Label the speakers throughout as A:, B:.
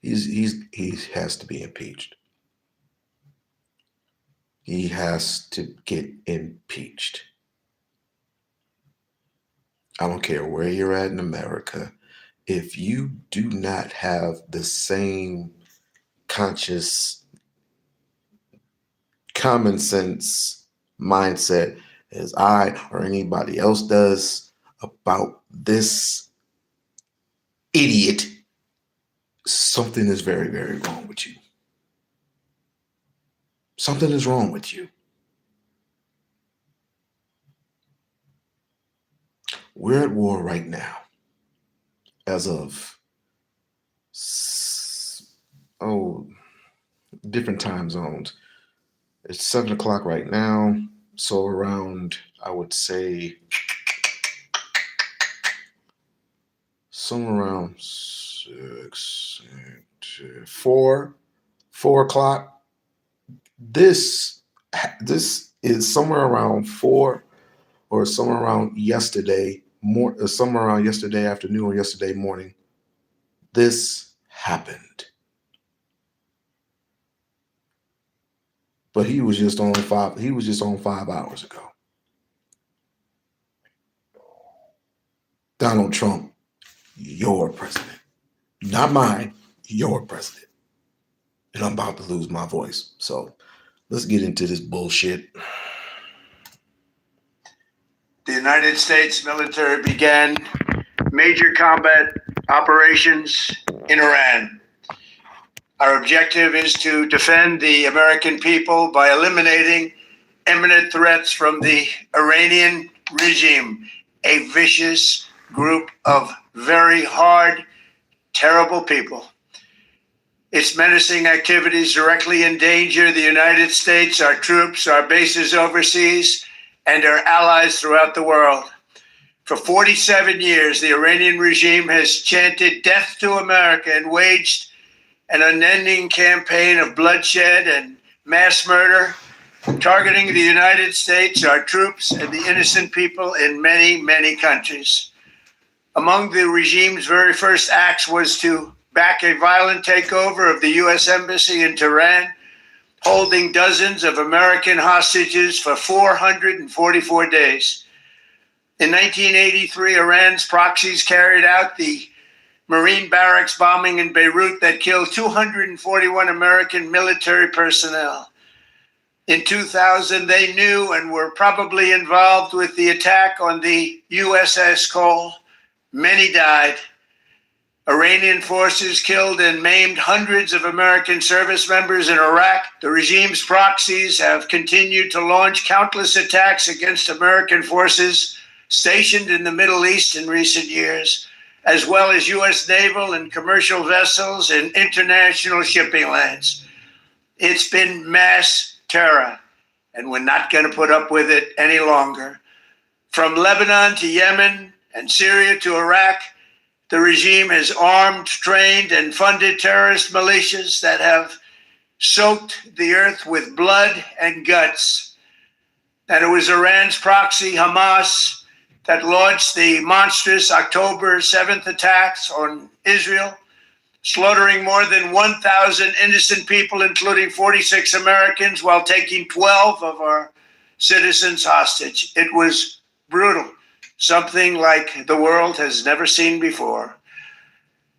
A: He has to be impeached. He has to get impeached. I don't care where you're at in America. If you do not have the same conscious, common sense mindset as I or anybody else does about this idiot, something is very, very wrong with you. Something is wrong with you. We're at war right now. As of different time zones. It's 7 o'clock right now. So around, I would say, somewhere around 4 o'clock. This is somewhere around 4 or somewhere around yesterday, somewhere around yesterday afternoon or yesterday morning. This happened. But he was just on 5 hours ago. Donald Trump, your president. Not mine, your president. And I'm about to lose my voice. So let's get into this bullshit.
B: The United States military began major combat operations in Iran. Our objective is to defend the American people by eliminating imminent threats from the Iranian regime, a vicious group of very hard, terrible people. Its menacing activities directly endanger the United States, our troops, our bases overseas, and our allies throughout the world. For 47 years, the Iranian regime has chanted death to America and waged an unending campaign of bloodshed and mass murder, targeting the United States, our troops, and the innocent people in many, many countries. Among the regime's very first acts was to back a violent takeover of the U.S. Embassy in Tehran, holding dozens of American hostages for 444 days. In 1983, Iran's proxies carried out the Marine barracks bombing in Beirut that killed 241 American military personnel. In 2000, they knew and were probably involved with the attack on the USS Cole. Many died. Iranian forces killed and maimed hundreds of American service members in Iraq. The regime's proxies have continued to launch countless attacks against American forces stationed in the Middle East in recent years, as well as U.S. naval and commercial vessels in international shipping lanes. It's been mass terror, and we're not going to put up with it any longer. From Lebanon to Yemen and Syria to Iraq, the regime has armed, trained, and funded terrorist militias that have soaked the earth with blood and guts. And it was Iran's proxy, Hamas, that launched the monstrous October 7th attacks on Israel, slaughtering more than 1,000 innocent people, including 46 Americans, while taking 12 of our citizens hostage. It was brutal, something like the world has never seen before.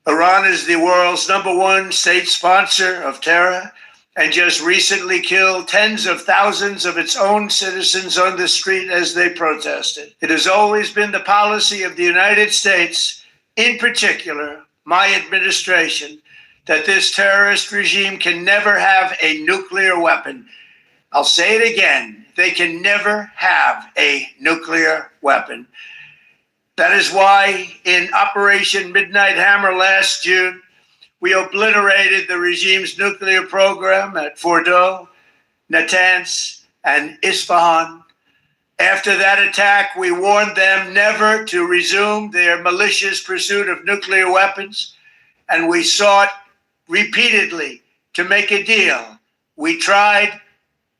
B: Iran is the world's #1 state sponsor of terror, and just recently killed tens of thousands of its own citizens on the street as they protested. It has always been the policy of the United States, in particular, my administration, that this terrorist regime can never have a nuclear weapon. I'll say it again, they can never have a nuclear weapon. That is why in Operation Midnight Hammer last June, we obliterated the regime's nuclear program at Fordow, Natanz, and Isfahan. After that attack, we warned them never to resume their malicious pursuit of nuclear weapons, and we sought repeatedly to make a deal. We tried.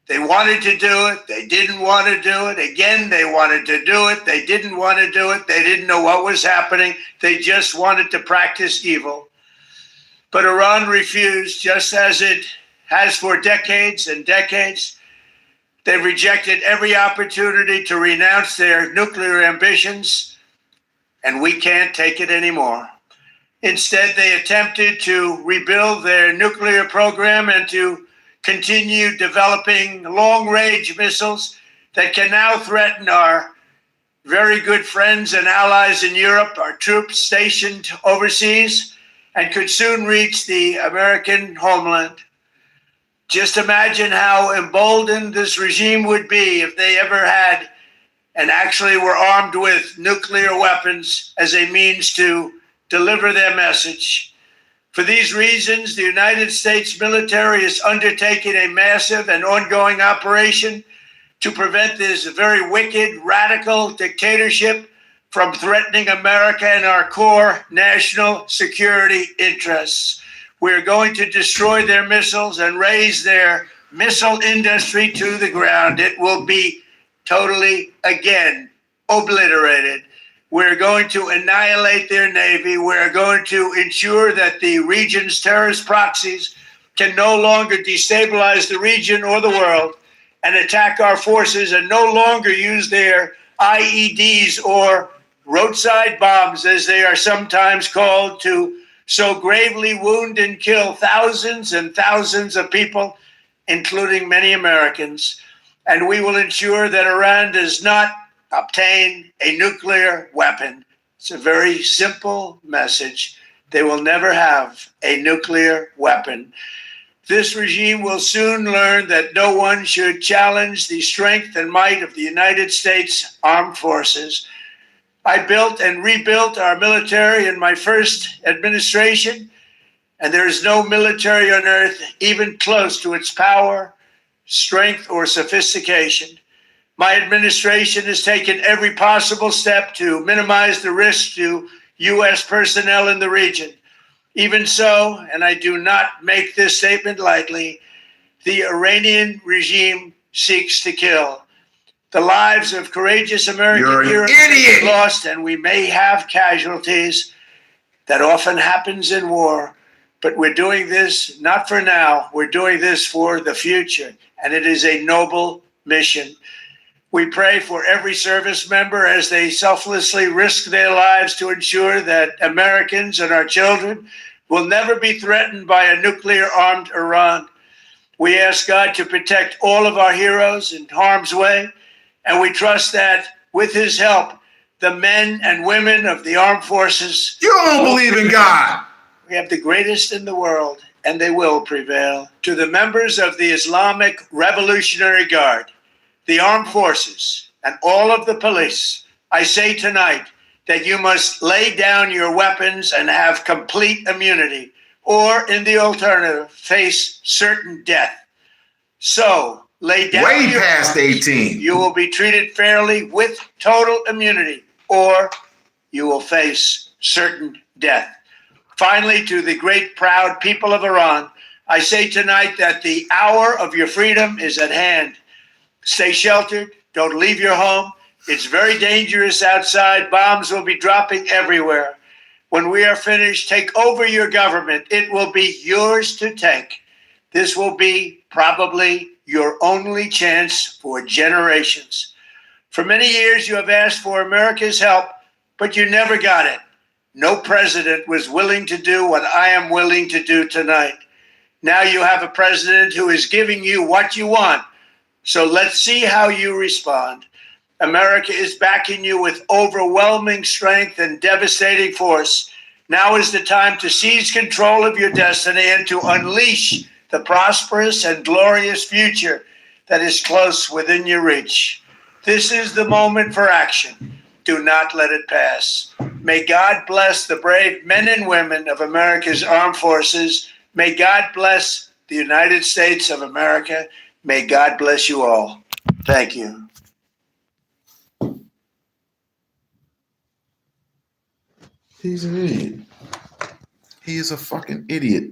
B: They wanted to do it. They didn't want to do it. Again, they wanted to do it. They didn't want to do it. They didn't know what was happening. They just wanted to practice evil. But Iran refused, just as it has for decades and decades. They've rejected every opportunity to renounce their nuclear ambitions, and we can't take it anymore. Instead, they attempted to rebuild their nuclear program and to continue developing long-range missiles that can now threaten our very good friends and allies in Europe, our troops stationed overseas, and could soon reach the American homeland. Just imagine how emboldened this regime would be if they ever had and actually were armed with nuclear weapons as a means to deliver their message. For these reasons, the United States military is undertaking a massive and ongoing operation to prevent this very wicked, radical dictatorship from threatening America and our core national security interests. We're going to destroy their missiles and raise their missile industry to the ground. It will be totally, again, obliterated. We're going to annihilate their Navy. We're going to ensure that the region's terrorist proxies can no longer destabilize the region or the world and attack our forces and no longer use their IEDs or roadside bombs, as they are sometimes called, to so gravely wound and kill thousands and thousands of people, including many Americans. And we will ensure that Iran does not obtain a nuclear weapon. It's a very simple message. They will never have a nuclear weapon. This regime will soon learn that no one should challenge the strength and might of the United States Armed Forces. I built and rebuilt our military in my first administration, and there is no military on earth even close to its power, strength, or sophistication. My administration has taken every possible step to minimize the risk to U.S. personnel in the region. Even so, and I do not make this statement lightly, the Iranian regime seeks to kill. The lives of courageous American heroes are lost, and we may have casualties. That often happens in war. But we're doing this not for now. We're doing this for the future, and it is a noble mission. We pray for every service member as they selflessly risk their lives to ensure that Americans and our children will never be threatened by a nuclear-armed Iran. We ask God to protect all of our heroes in harm's way, and we trust that with his help, the men and women of the armed forces—
A: You don't believe in God.
B: We have the greatest in the world, and they will prevail. To the members of the Islamic Revolutionary Guard, the armed forces, and all of the police, I say tonight that you must lay down your weapons and have complete immunity, or in the alternative, face certain death. So, lay down
A: way
B: your
A: past
B: weapons.
A: 18.
B: You will be treated fairly with total immunity, or you will face certain death. Finally, to the great proud people of Iran, I say tonight that the hour of your freedom is at hand. Stay sheltered. Don't leave your home. It's very dangerous outside. Bombs will be dropping everywhere. When we are finished, take over your government. It will be yours to take. This will be probably your only chance for generations. For many years, you have asked for America's help, but you never got it. No president was willing to do what I am willing to do tonight. Now you have a president who is giving you what you want. So let's see how you respond. America is backing you with overwhelming strength and devastating force. Now is the time to seize control of your destiny and to unleash the prosperous and glorious future that is close within your reach. This is the moment for action. Do not let it pass. May God bless the brave men and women of America's armed forces. May God bless the United States of America. May God bless you all. Thank you.
A: He's an idiot. He is a fucking idiot.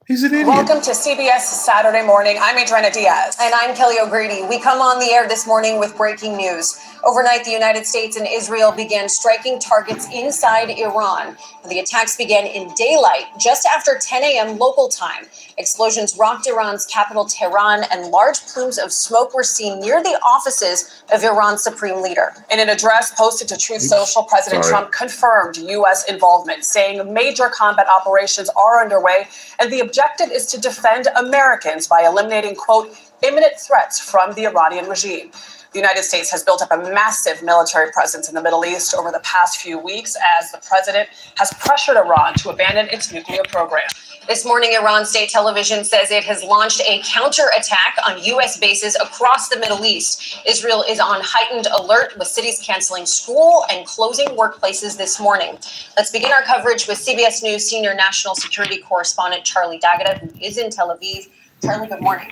A: He's an idiot.
C: Welcome to CBS Saturday Morning. I'm Adriana Diaz.
D: And I'm Kelly O'Grady. We come on the air this morning with breaking news. Overnight, the United States and Israel began striking targets inside Iran. The attacks began in daylight, just after 10 a.m. local time. Explosions rocked Iran's capital, Tehran, and large plumes of smoke were seen near the offices of Iran's supreme leader.
C: In an address posted to Truth Social, President Trump confirmed U.S. involvement, saying major combat operations are underway, and the objective is to defend Americans by eliminating, quote, imminent threats from the Iranian regime. The United States has built up a massive military presence in the Middle East over the past few weeks as the president has pressured Iran to abandon its nuclear program.
D: This morning, Iran state television says it has launched a counterattack on U.S. bases across the Middle East. Israel is on heightened alert, with cities canceling school and closing workplaces this morning. Let's begin our coverage with CBS News senior national security correspondent Charlie D'Agata, who is in Tel Aviv. Charlie, good morning.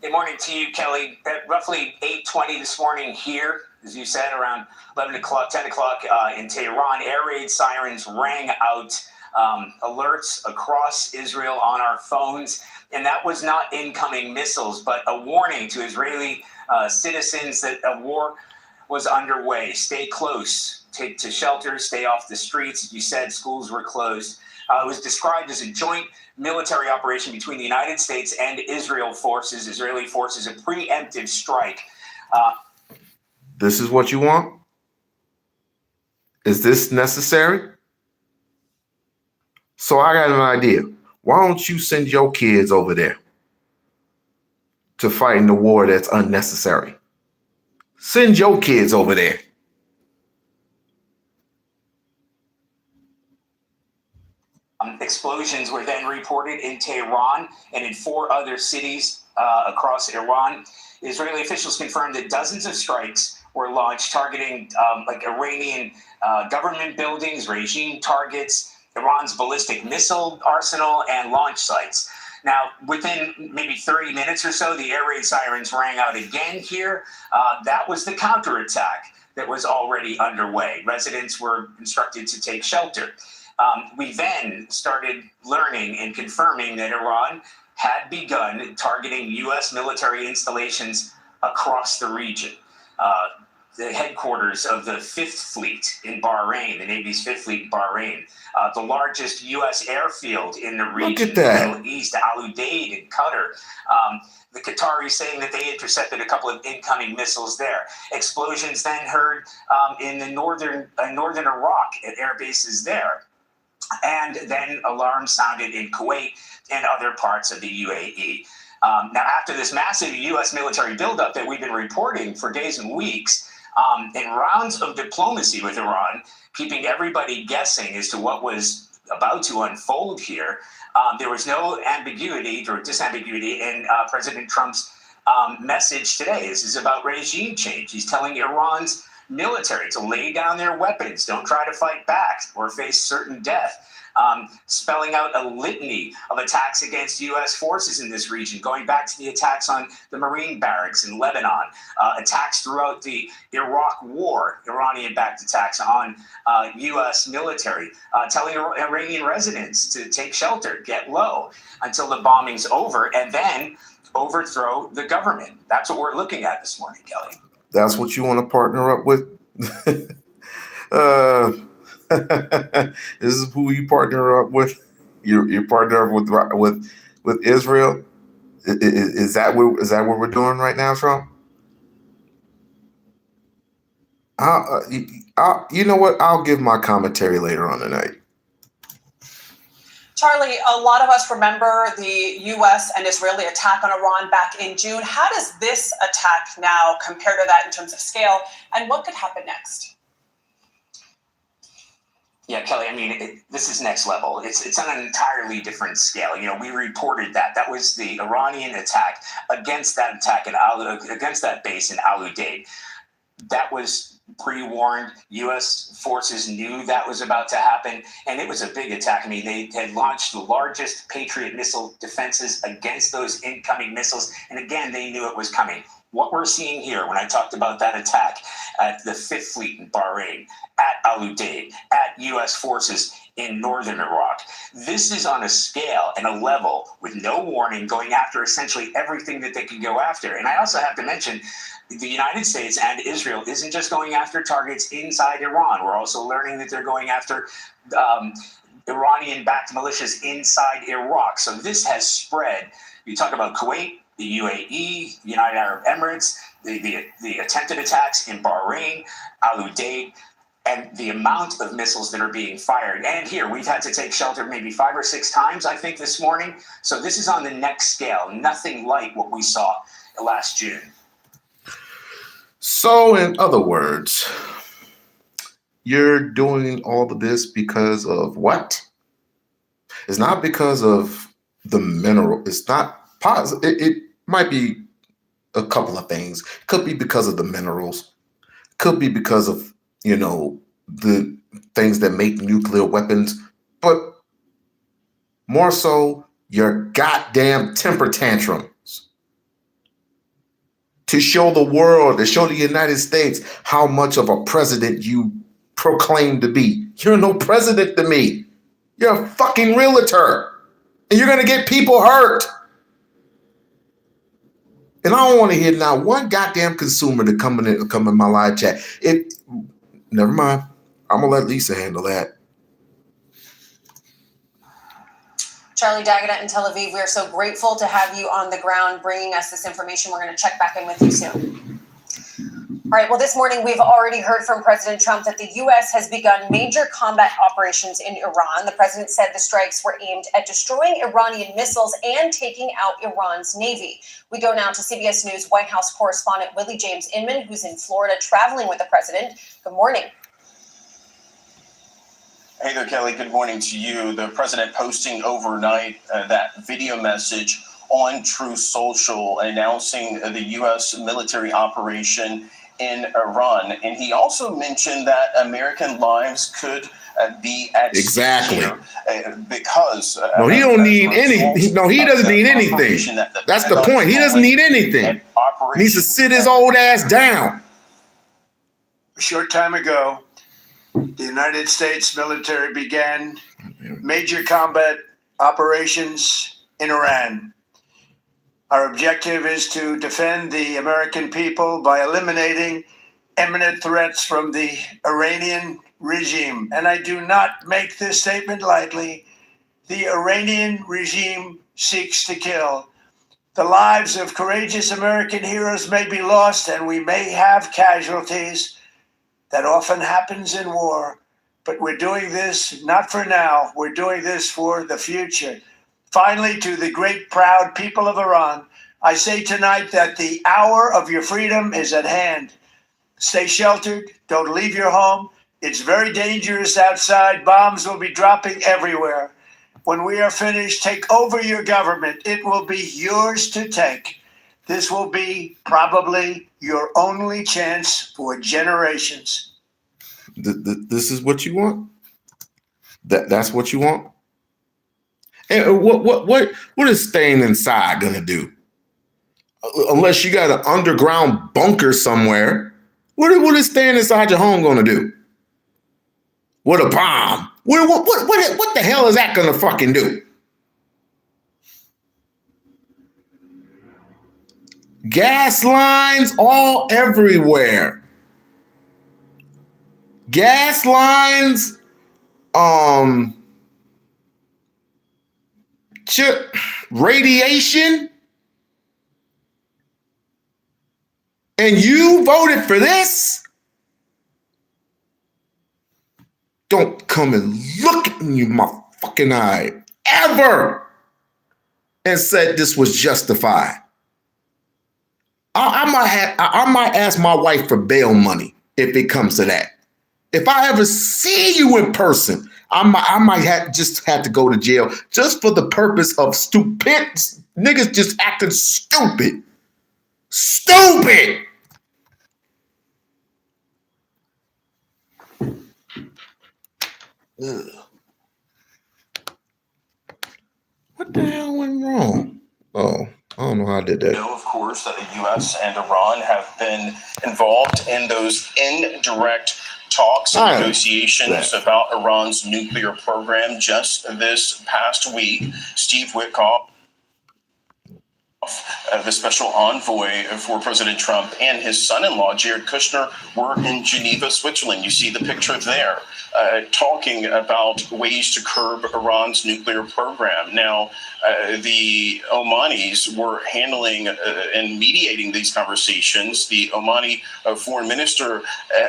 E: Good morning to you, Kelly. At roughly 8:20 this morning here, as you said, around 11 o'clock, 10 o'clock in Tehran, air raid sirens rang out, alerts across Israel on our phones. And that was not incoming missiles, but a warning to Israeli citizens that a war was underway. Stay close, take to shelter, stay off the streets. As you said, schools were closed. It was described as a joint military operation between the United States and Israeli forces, a preemptive strike.
A: This is what you want? Is this necessary? So I got an idea. Why don't you send your kids over there to fight in the war that's unnecessary? Send your kids over there.
E: Explosions were then reported in Tehran and in 4 other cities across Iran. Israeli officials confirmed that dozens of strikes were launched targeting Iranian government buildings, regime targets, Iran's ballistic missile arsenal, and launch sites. Now, within maybe 30 minutes or so, the air raid sirens rang out again here. That was the counterattack that was already underway. Residents were instructed to take shelter. We then started learning and confirming that Iran had begun targeting U.S. military installations across the region. The headquarters of the 5th Fleet in Bahrain, the Navy's 5th Fleet in Bahrain, the largest U.S. airfield in the region,
A: Look at that.
E: the Middle East, Al Udeid in Qatar. The Qataris saying that they intercepted a couple of incoming missiles there. Explosions then heard in the northern Iraq at air bases there. And then alarms sounded in Kuwait and other parts of the UAE. Now, after this massive U.S. military buildup that we've been reporting for days and weeks, in rounds of diplomacy with Iran, keeping everybody guessing as to what was about to unfold here, there was no ambiguity or disambiguity in President Trump's message today. This is about regime change. He's telling Iran's military to lay down their weapons, don't try to fight back or face certain death, spelling out a litany of attacks against U.S. forces in this region, going back to the attacks on the Marine barracks in Lebanon, attacks throughout the Iraq War, Iranian-backed attacks on U.S. military, telling Iranian residents to take shelter, get low until the bombing's over, and then overthrow the government. That's what we're looking at this morning, Kelly.
A: That's what you want to partner up with? This is who you partner up with? You partner up with Israel? Is that what we're doing right now, Trump? You know what? I'll give my commentary later on tonight.
C: Charlie, a lot of us remember the U.S. and Israeli attack on Iran back in June. How does this attack now compare to that in terms of scale, and what could happen next?
E: Yeah, Kelly, I mean, this is next level. It's on an entirely different scale. You know, we reported that. That was the Iranian attack against that against that base in Al Udeid. That was pre-warned. U.S. forces knew that was about to happen, and it was a big attack. I mean, they had launched the largest Patriot missile defenses against those incoming missiles, and again, they knew it was coming. What we're seeing here, when I talked about that attack at the 5th Fleet in Bahrain, at Al Udeid, at U.S. forces in northern Iraq. This is on a scale and a level with no warning, going after essentially everything that they can go after. And I also have to mention, the United States and Israel isn't just going after targets inside Iran. We're also learning that they're going after Iranian-backed militias inside Iraq. So this has spread. You talk about Kuwait, the UAE, United Arab Emirates, the attempted attacks in Bahrain, Al Udeid, and the amount of missiles that are being fired. And here, we've had to take shelter maybe 5 or 6 times, I think, this morning. So this is on the next scale, nothing like what we saw last June.
A: So, in other words, you're doing all of this because of what? It's not because of the mineral. It's not positive. It might be a couple of things. It could be because of the minerals. It could be because of, the things that make nuclear weapons. But more so, your goddamn temper tantrums. To show the world, to show the United States how much of a president you proclaim to be. You're no president to me. You're a fucking realtor. And you're going to get people hurt. And I don't want to hear not one goddamn consumer to come in my live chat. Never mind. I'm going to let Lisa handle that.
D: Charlie Daggett in Tel Aviv, we are so grateful to have you on the ground bringing us this information. We're going to check back in with you soon. All right, well, this morning we've already heard from President Trump that the U.S. has begun major combat operations in Iran. The president said the strikes were aimed at destroying Iranian missiles and taking out Iran's navy. We go now to CBS News White House correspondent Willie James Inman, who's in Florida traveling with the president. Good morning.
F: Hey there, Kelly. Good morning to you. The president posting overnight that video message on Truth Social announcing the U.S. military operation in Iran. And he also mentioned that American lives could be at
A: exactly
F: stake because
A: no, he don't need any. No, he doesn't need anything. That's the point. He doesn't need anything. He needs to sit his old ass down.
B: A short time ago, the United States military began major combat operations in Iran. Our objective is to defend the American people by eliminating imminent threats from the Iranian regime. And I do not make this statement lightly. The Iranian regime seeks to kill. The lives of courageous American heroes may be lost, and we may have casualties. That often happens in war, but we're doing this not for now. We're doing this for the future. Finally, to the great, proud people of Iran, I say tonight that the hour of your freedom is at hand. Stay sheltered. Don't leave your home. It's very dangerous outside. Bombs will be dropping everywhere. When we are finished, take over your government. It will be yours to take. This will be probably your only chance for generations.
A: This is what you want? That's what you want? And what is staying inside gonna do? Unless you got an underground bunker somewhere, what is staying inside your home gonna do? With a bomb? What the hell is that gonna fucking do? Gas lines all everywhere. Gas lines, radiation, and you voted for this? Don't come and look at me in my fucking eye ever and said this was justified. I might ask my wife for bail money if it comes to that. If I ever see you in person, I might have to go to jail just for the purpose of stupid niggas just acting stupid. Stupid. Ugh. What the hell went wrong? Oh, I don't know how I did that.
F: We know, of course, that the U.S. and Iran have been involved in those indirect talks and
A: I
F: negotiations about Iran's nuclear program just this past week. Steve Witkoff, the special envoy for President Trump, and his son-in-law, Jared Kushner, were in Geneva, Switzerland. You see the picture there, talking about ways to curb Iran's nuclear program. Now, the Omanis were handling and mediating these conversations. The Omani foreign minister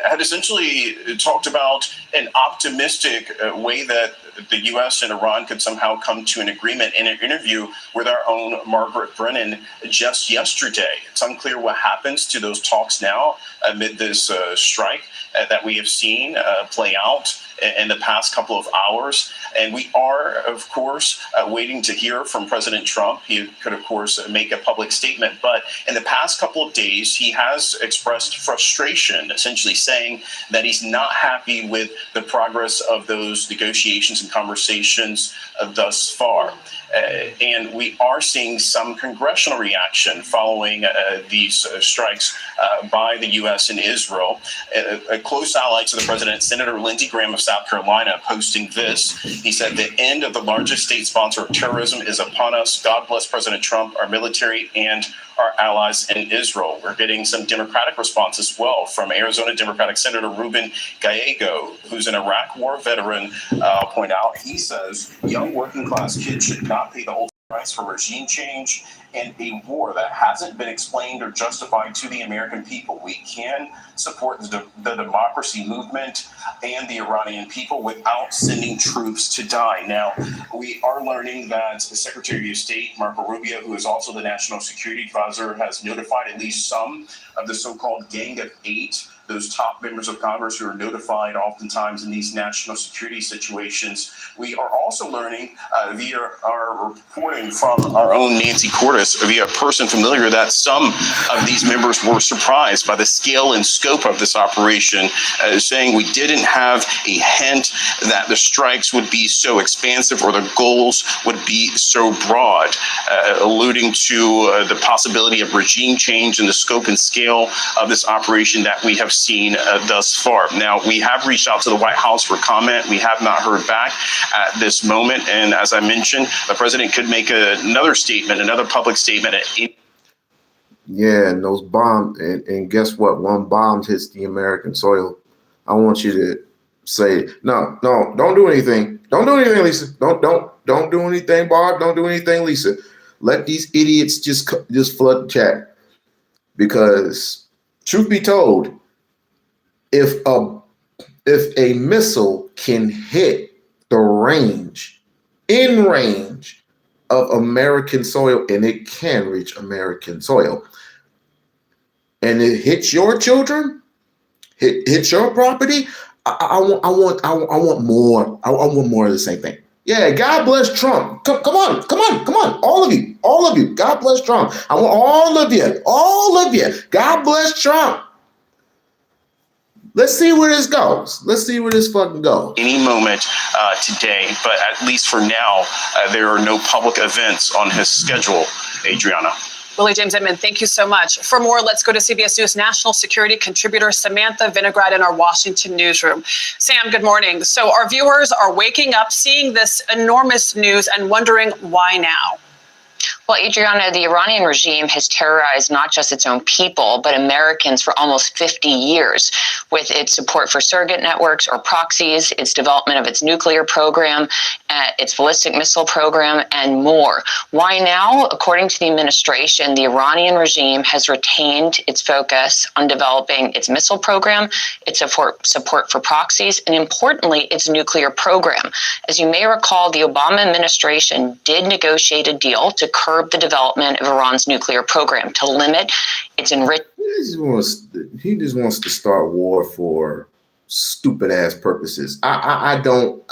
F: had essentially talked about an optimistic way that the U.S. and Iran could somehow come to an agreement in an interview with our own Margaret Brennan just yesterday. It's unclear what happens to those talks now amid this strike that we have seen play out in the past couple of hours. And we are, of course, waiting to hear from President Trump. He could, of course, make a public statement. But in the past couple of days, he has expressed frustration, essentially saying that he's not happy with the progress of those negotiations and conversations thus far. And we are seeing some congressional reaction following these strikes by the U.S. and Israel. Close allies of the president, Senator Lindsey Graham of South Carolina, posting this. He said, "The end of the largest state sponsor of terrorism is upon us. God bless President Trump, our military, and our allies in Israel." We're getting some Democratic response as well from Arizona Democratic Senator Ruben Gallego, who's an Iraq war veteran. I'll point out, he says young working class kids should not pay the ultimate price for regime change and a war that hasn't been explained or justified to the American people. We can support the democracy movement and the Iranian people without sending troops to die. Now, we are learning that the Secretary of State, Marco Rubio, who is also the National Security Advisor, has notified at least some of the so-called Gang of Eight, those top members of Congress who are notified oftentimes in these national security situations. We are also learning via our reporting from our own Nancy Cordes, via a person familiar, that some of these members were surprised by the scale and scope of this operation, saying we didn't have a hint that the strikes would be so expansive or the goals would be so broad, alluding to the possibility of regime change and the scope and scale of this operation that we have seen thus far. Now, we have reached out to the White House for comment. We have not heard back at this moment. And as I mentioned, the president could make another statement, another public statement at 8.
A: Yeah, and those bombs, and guess what? One bomb hits the American soil. I want you to say, no, don't do anything. Don't do anything, Lisa. Don't do anything, Barb. Don't do anything, Lisa. Let these idiots just flood the chat. Because truth be told, if a missile can hit the range of American soil, and it can reach American soil, and it hits your children, hits your property, I want more. I want more of the same thing. Yeah, God bless Trump. Come on, all of you. God bless Trump. I want all of you. God bless Trump. Let's see where this goes. Let's see where this fucking goes.
F: Any moment today, but at least for now, there are no public events on his schedule, Adriana.
C: Willie James Edmond, thank you so much. For more, let's go to CBS News national security contributor Samantha Vinograd in our Washington newsroom. Sam, good morning. So our viewers are waking up, seeing this enormous news and wondering why now?
G: Well, Adriana, the Iranian regime has terrorized not just its own people, but Americans for almost 50 years with its support for surrogate networks or proxies, its development of its nuclear program, its ballistic missile program, and more. Why now? According to the administration, the Iranian regime has retained its focus on developing its missile program, its support for proxies, and importantly, its nuclear program. As you may recall, the Obama administration did negotiate a deal to curb the development of Iran's nuclear program, to limit its enrichment.
A: He just wants to start war for stupid ass purposes. I don't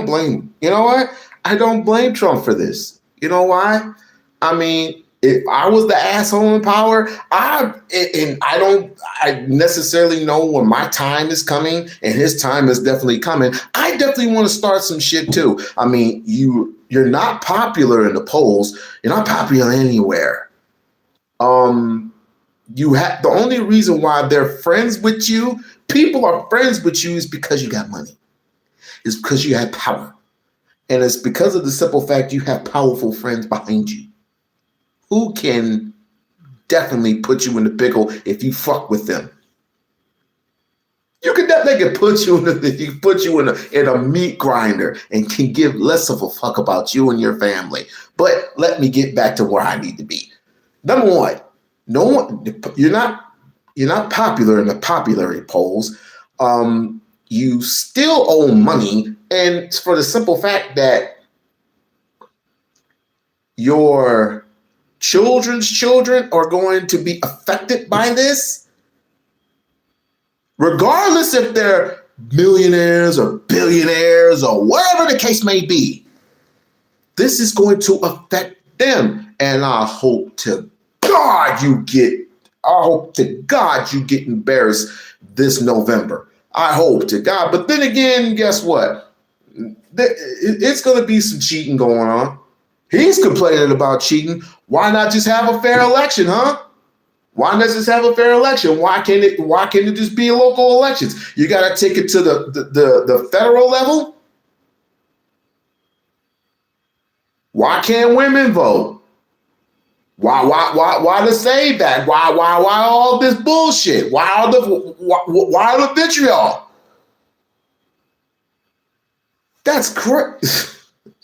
A: blame him. You know what? I don't blame Trump for this. You know why? I mean, if I was the asshole in power, I necessarily know when my time is coming, and his time is definitely coming. I definitely want to start some shit too. I mean, you're not popular in the polls. You're not popular anywhere. the only reason why they're friends with you, people are friends with you, is because you got money. It's because you have power. And it's because of the simple fact you have powerful friends behind you who can definitely put you in the pickle if you fuck with them. You can definitely put you in a meat grinder and can give less of a fuck about you and your family. But let me get back to where I need to be. Number one, you're not popular in the popularity polls. You still owe money, and it's for the simple fact that your children's children are going to be affected by this, regardless if they're millionaires or billionaires or whatever the case may be. This is going to affect them, and I hope to God you get embarrassed this November. I hope to God. But then again, guess what? It's going to be some cheating going on. He's complaining about cheating. Why not just have a fair election, huh? Why not just have a fair election? Why can't it just be local elections? You got to take it to the federal level? Why can't women vote? Why to say that? Why all this bullshit? Why the vitriol? That's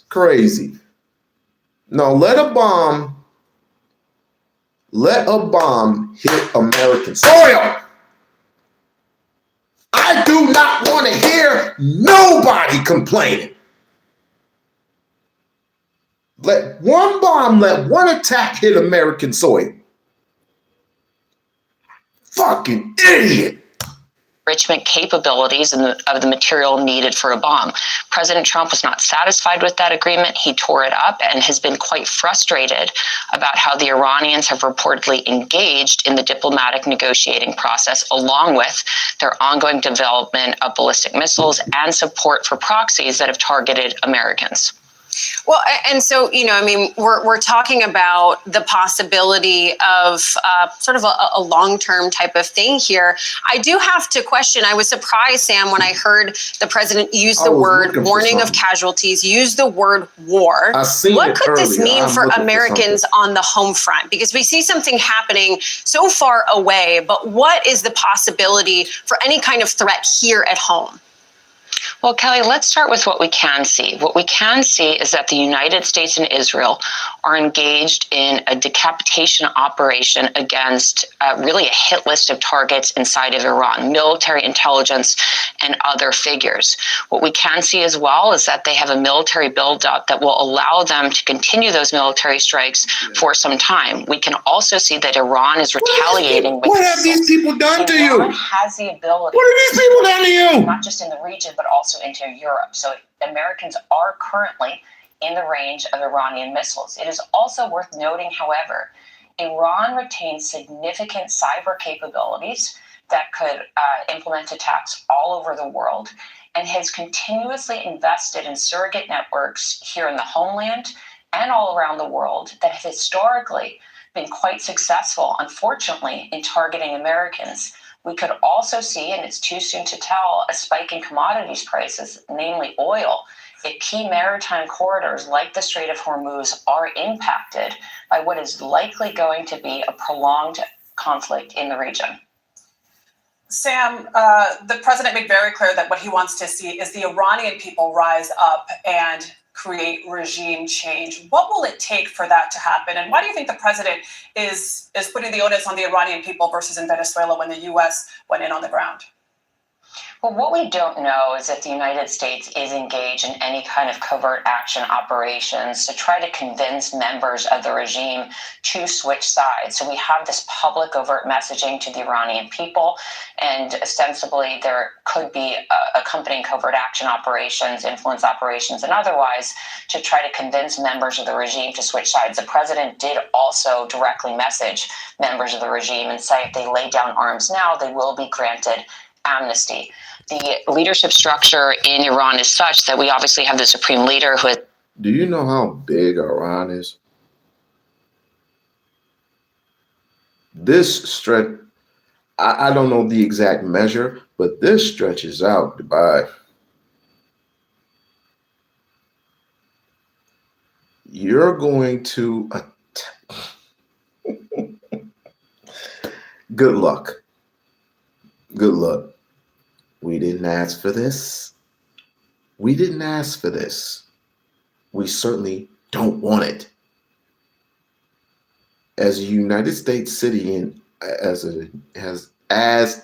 A: crazy. No, let a bomb hit American soil. I do not want to hear nobody complaining. Let one attack hit American soil. Fucking idiot.
G: Enrichment capabilities of the material needed for a bomb. President Trump was not satisfied with that agreement. He tore it up and has been quite frustrated about how the Iranians have reportedly engaged in the diplomatic negotiating process, along with their ongoing development of ballistic missiles and support for proxies that have targeted Americans.
D: Well, and so, we're talking about the possibility of sort of a long-term type of thing here. I do have to question, I was surprised, Sam, when I heard the president use the word warning of casualties, use the word war. What could this mean for Americans on the home front? Because we see something happening so far away, but what is the possibility for any kind of threat here at home?
G: Well, Kelly, let's start with what we can see. What we can see is that the United States and Israel are engaged in a decapitation operation against really a hit list of targets inside of Iran, military intelligence and other figures. What we can see as well is that they have a military buildup that will allow them to continue those military strikes for some time. We can also see that Iran is retaliating with
A: what have these people done to you?
G: Iran has the ability.
A: What have these people done to you?
G: Not just in the region, but also into Europe. So Americans are currently in the range of Iranian missiles. It is also worth noting, however, Iran retains significant cyber capabilities that could implement attacks all over the world and has continuously invested in surrogate networks here in the homeland and all around the world that have historically been quite successful, unfortunately, in targeting Americans. We could also see, and it's too soon to tell, a spike in commodities prices, namely oil, if key maritime corridors like the Strait of Hormuz are impacted by what is likely going to be a prolonged conflict in the region.
C: Sam, the president made very clear that what he wants to see is the Iranian people rise up and create regime change. What will it take for that to happen? And why do you think the president is putting the onus on the Iranian people versus in Venezuela when the U.S. went in on the ground?
G: Well, what we don't know is that the United States is engaged in any kind of covert action operations to try to convince members of the regime to switch sides. So we have this public overt messaging to the Iranian people, and ostensibly there could be accompanying covert action operations, influence operations, and otherwise to try to convince members of the regime to switch sides. The president did also directly message members of the regime and say if they lay down arms now, they will be granted amnesty. The leadership structure in Iran is such that we obviously have the supreme leader who...
A: Do you know how big Iran is? This stretch, I don't know the exact measure, but this stretches out by, you're going to, good luck. Good luck. We didn't ask for this. We didn't ask for this. We certainly don't want it. As a United States citizen, as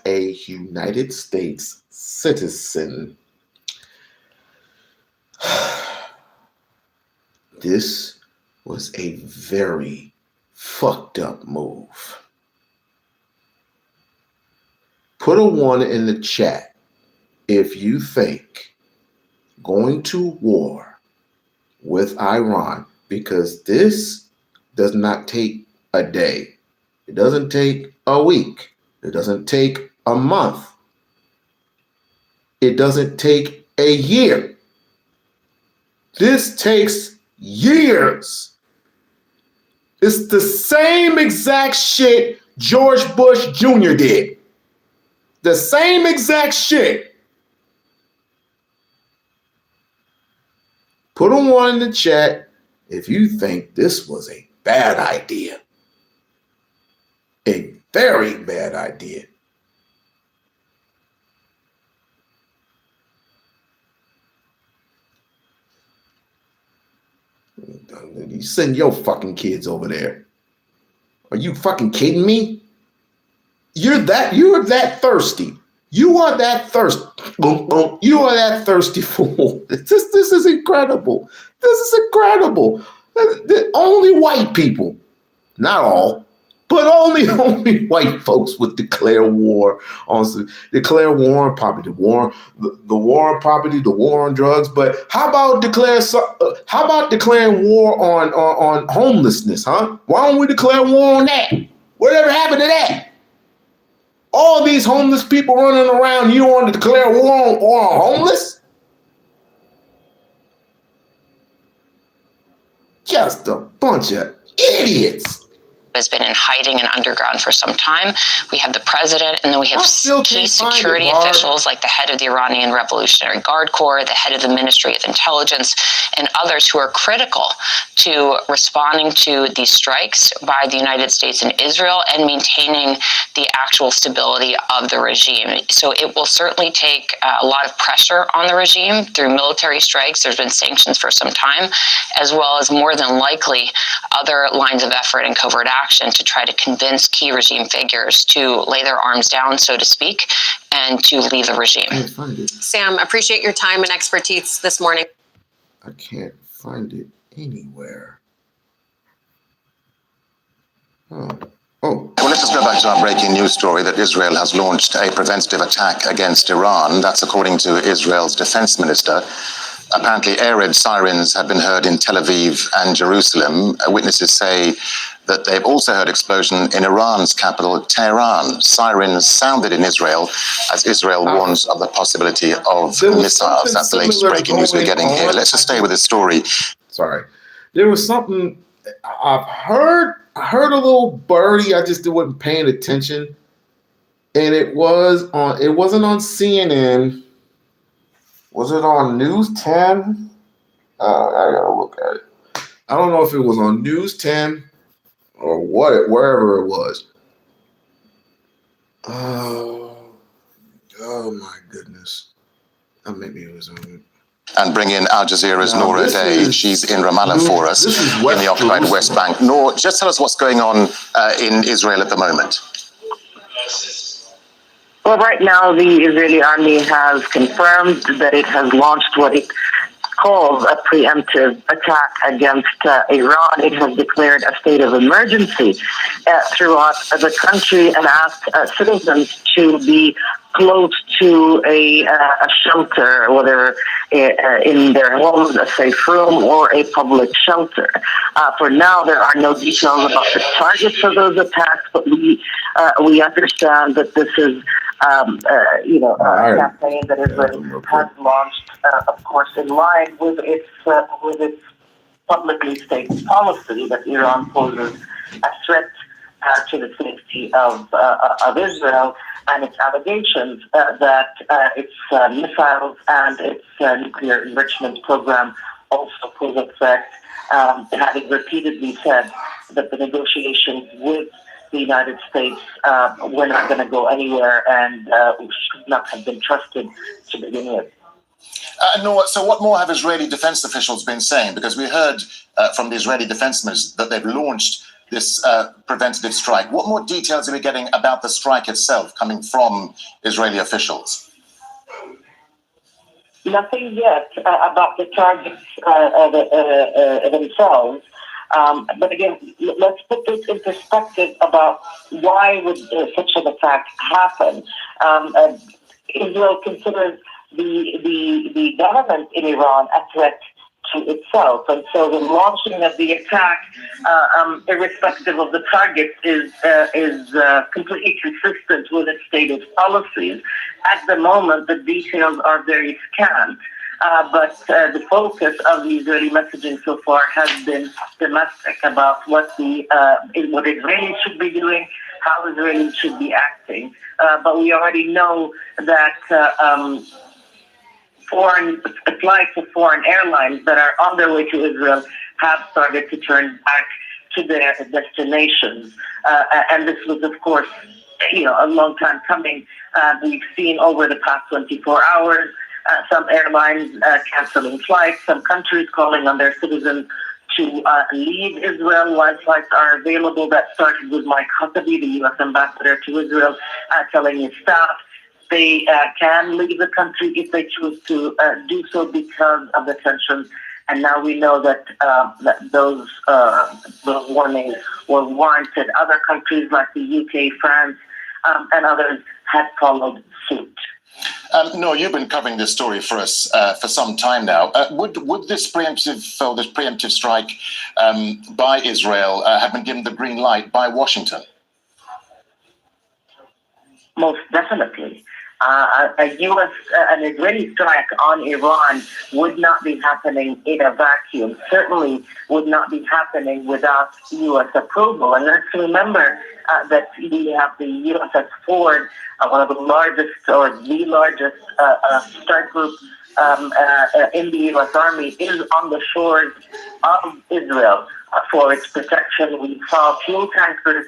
A: a United States citizen, this was a very fucked up move. Put a 1 in the chat if you think going to war with Iran, because this does not take a day. It doesn't take a week. It doesn't take a month. It doesn't take a year. This takes years. It's the same exact shit George Bush Jr. did. The same exact shit. Put a 1 in the chat if you think this was a bad idea. A very bad idea. You send your fucking kids over there. Are you fucking kidding me? You're that thirsty. You are that thirsty. You are that thirsty for this. This is incredible. This is incredible. Only white people, not all, but only white folks would declare war on property, the war on property, the war on drugs. But how about declaring war on homelessness, huh? Why don't we declare war on that? Whatever happened to that? All these homeless people running around, you want to declare war on homeless? Just a bunch of idiots.
G: Has been in hiding and underground for some time. We have the president, and then we have key security officials like the head of the Iranian Revolutionary Guard Corps, the head of the Ministry of Intelligence, and others who are critical to responding to these strikes by the United States and Israel and maintaining the actual stability of the regime. So it will certainly take a lot of pressure on the regime through military strikes. There's been sanctions for some time, as well as more than likely other lines of effort and covert action to try to convince key regime figures to lay their arms down, so to speak, and to leave the regime.
A: I can't find it.
D: Sam, appreciate your time and expertise this morning.
A: I can't find it anywhere. Oh.
H: Well, let's just go back to our breaking news story that Israel has launched a preventative attack against Iran. That's according to Israel's defense minister. Apparently, air raid sirens have been heard in Tel Aviv and Jerusalem. Witnesses say that they've also heard explosion in Iran's capital, Tehran. Sirens sounded in Israel as Israel warns of the possibility of missiles. That's the latest breaking news we're getting here. Let's just stay with this story.
A: Sorry. There was something I've heard. I heard a little birdie. I just wasn't paying attention. And it wasn't on CNN. Was it on News 10? I gotta look at it. I don't know if it was on News 10 or wherever it was. Oh my goodness. Maybe it was on it.
H: And bring in Al Jazeera's Noura Day. She's in Ramallah for us in the occupied West Bank. Noor, just tell us what's going on in Israel at the moment.
I: Well, right now, the Israeli army has confirmed that it has launched what it calls a preemptive attack against Iran. It has declared a state of emergency throughout the country and asked citizens to be close to a shelter, whether in their homes, a safe room, or a public shelter. For now, there are no details about the targets of those attacks, but we understand that this is a campaign that Israel has launched, of course, in line with its publicly stated policy that Iran poses a threat to the safety of Israel and its allegations that its missiles and its nuclear enrichment program also pose a threat, having repeatedly said that the negotiations with the United States were not going to go anywhere and should not have been trusted to begin with.
H: Noor, so what more have Israeli defense officials been saying? Because we heard from the Israeli defense minister that they've launched this preventative strike. What more details are we getting about the strike itself coming from Israeli officials?
I: Nothing yet about the targets themselves. But again, let's put this in perspective about why would such an attack happen. Israel considers the government in Iran a threat to itself, and so the launching of the attack, irrespective of the target, is completely consistent with its stated policies. At the moment, the details are very scant. But the focus of the Israeli messaging so far has been domestic about what Israelis should be doing, how Israelis should be acting. But we already know that flights of foreign airlines that are on their way to Israel have started to turn back to their destinations. And this was, of course, a long time coming. We've seen over the past 24 hours some airlines canceling flights, some countries calling on their citizens to leave Israel while flights are available. That started with Mike Huckabee, the U.S. ambassador to Israel, telling his staff they can leave the country if they choose to do so because of the tensions. And now we know that those warnings were warranted. Other countries like the UK, France, and others had followed suit.
H: No, you've been covering this story for us for some time now. Would this preemptive strike by Israel have been given the green light by Washington?
I: Most definitely. An Israeli strike on Iran would not be happening in a vacuum, certainly would not be happening without U.S. approval. And let's remember that we have the USS Ford, one of the largest or the largest strike group in the U.S. Army, is on the shores of Israel for its protection. We saw fuel tankers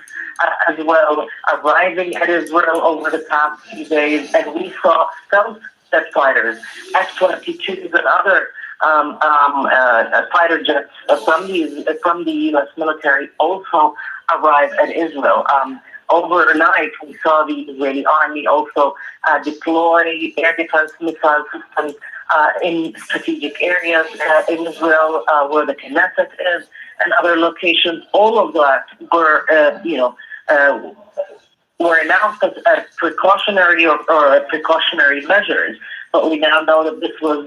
I: as well arriving at Israel over the past few days, and we saw stealth jet fighters, F-22s, and other fighter jets from the U.S. military also arrive at Israel. Overnight, we saw the Israeli army also deploy air defense missile systems in strategig areas in Israel, where the Knesset is, and other locations. All of that were announced as precautionary or precautionary measures. But we now know that this was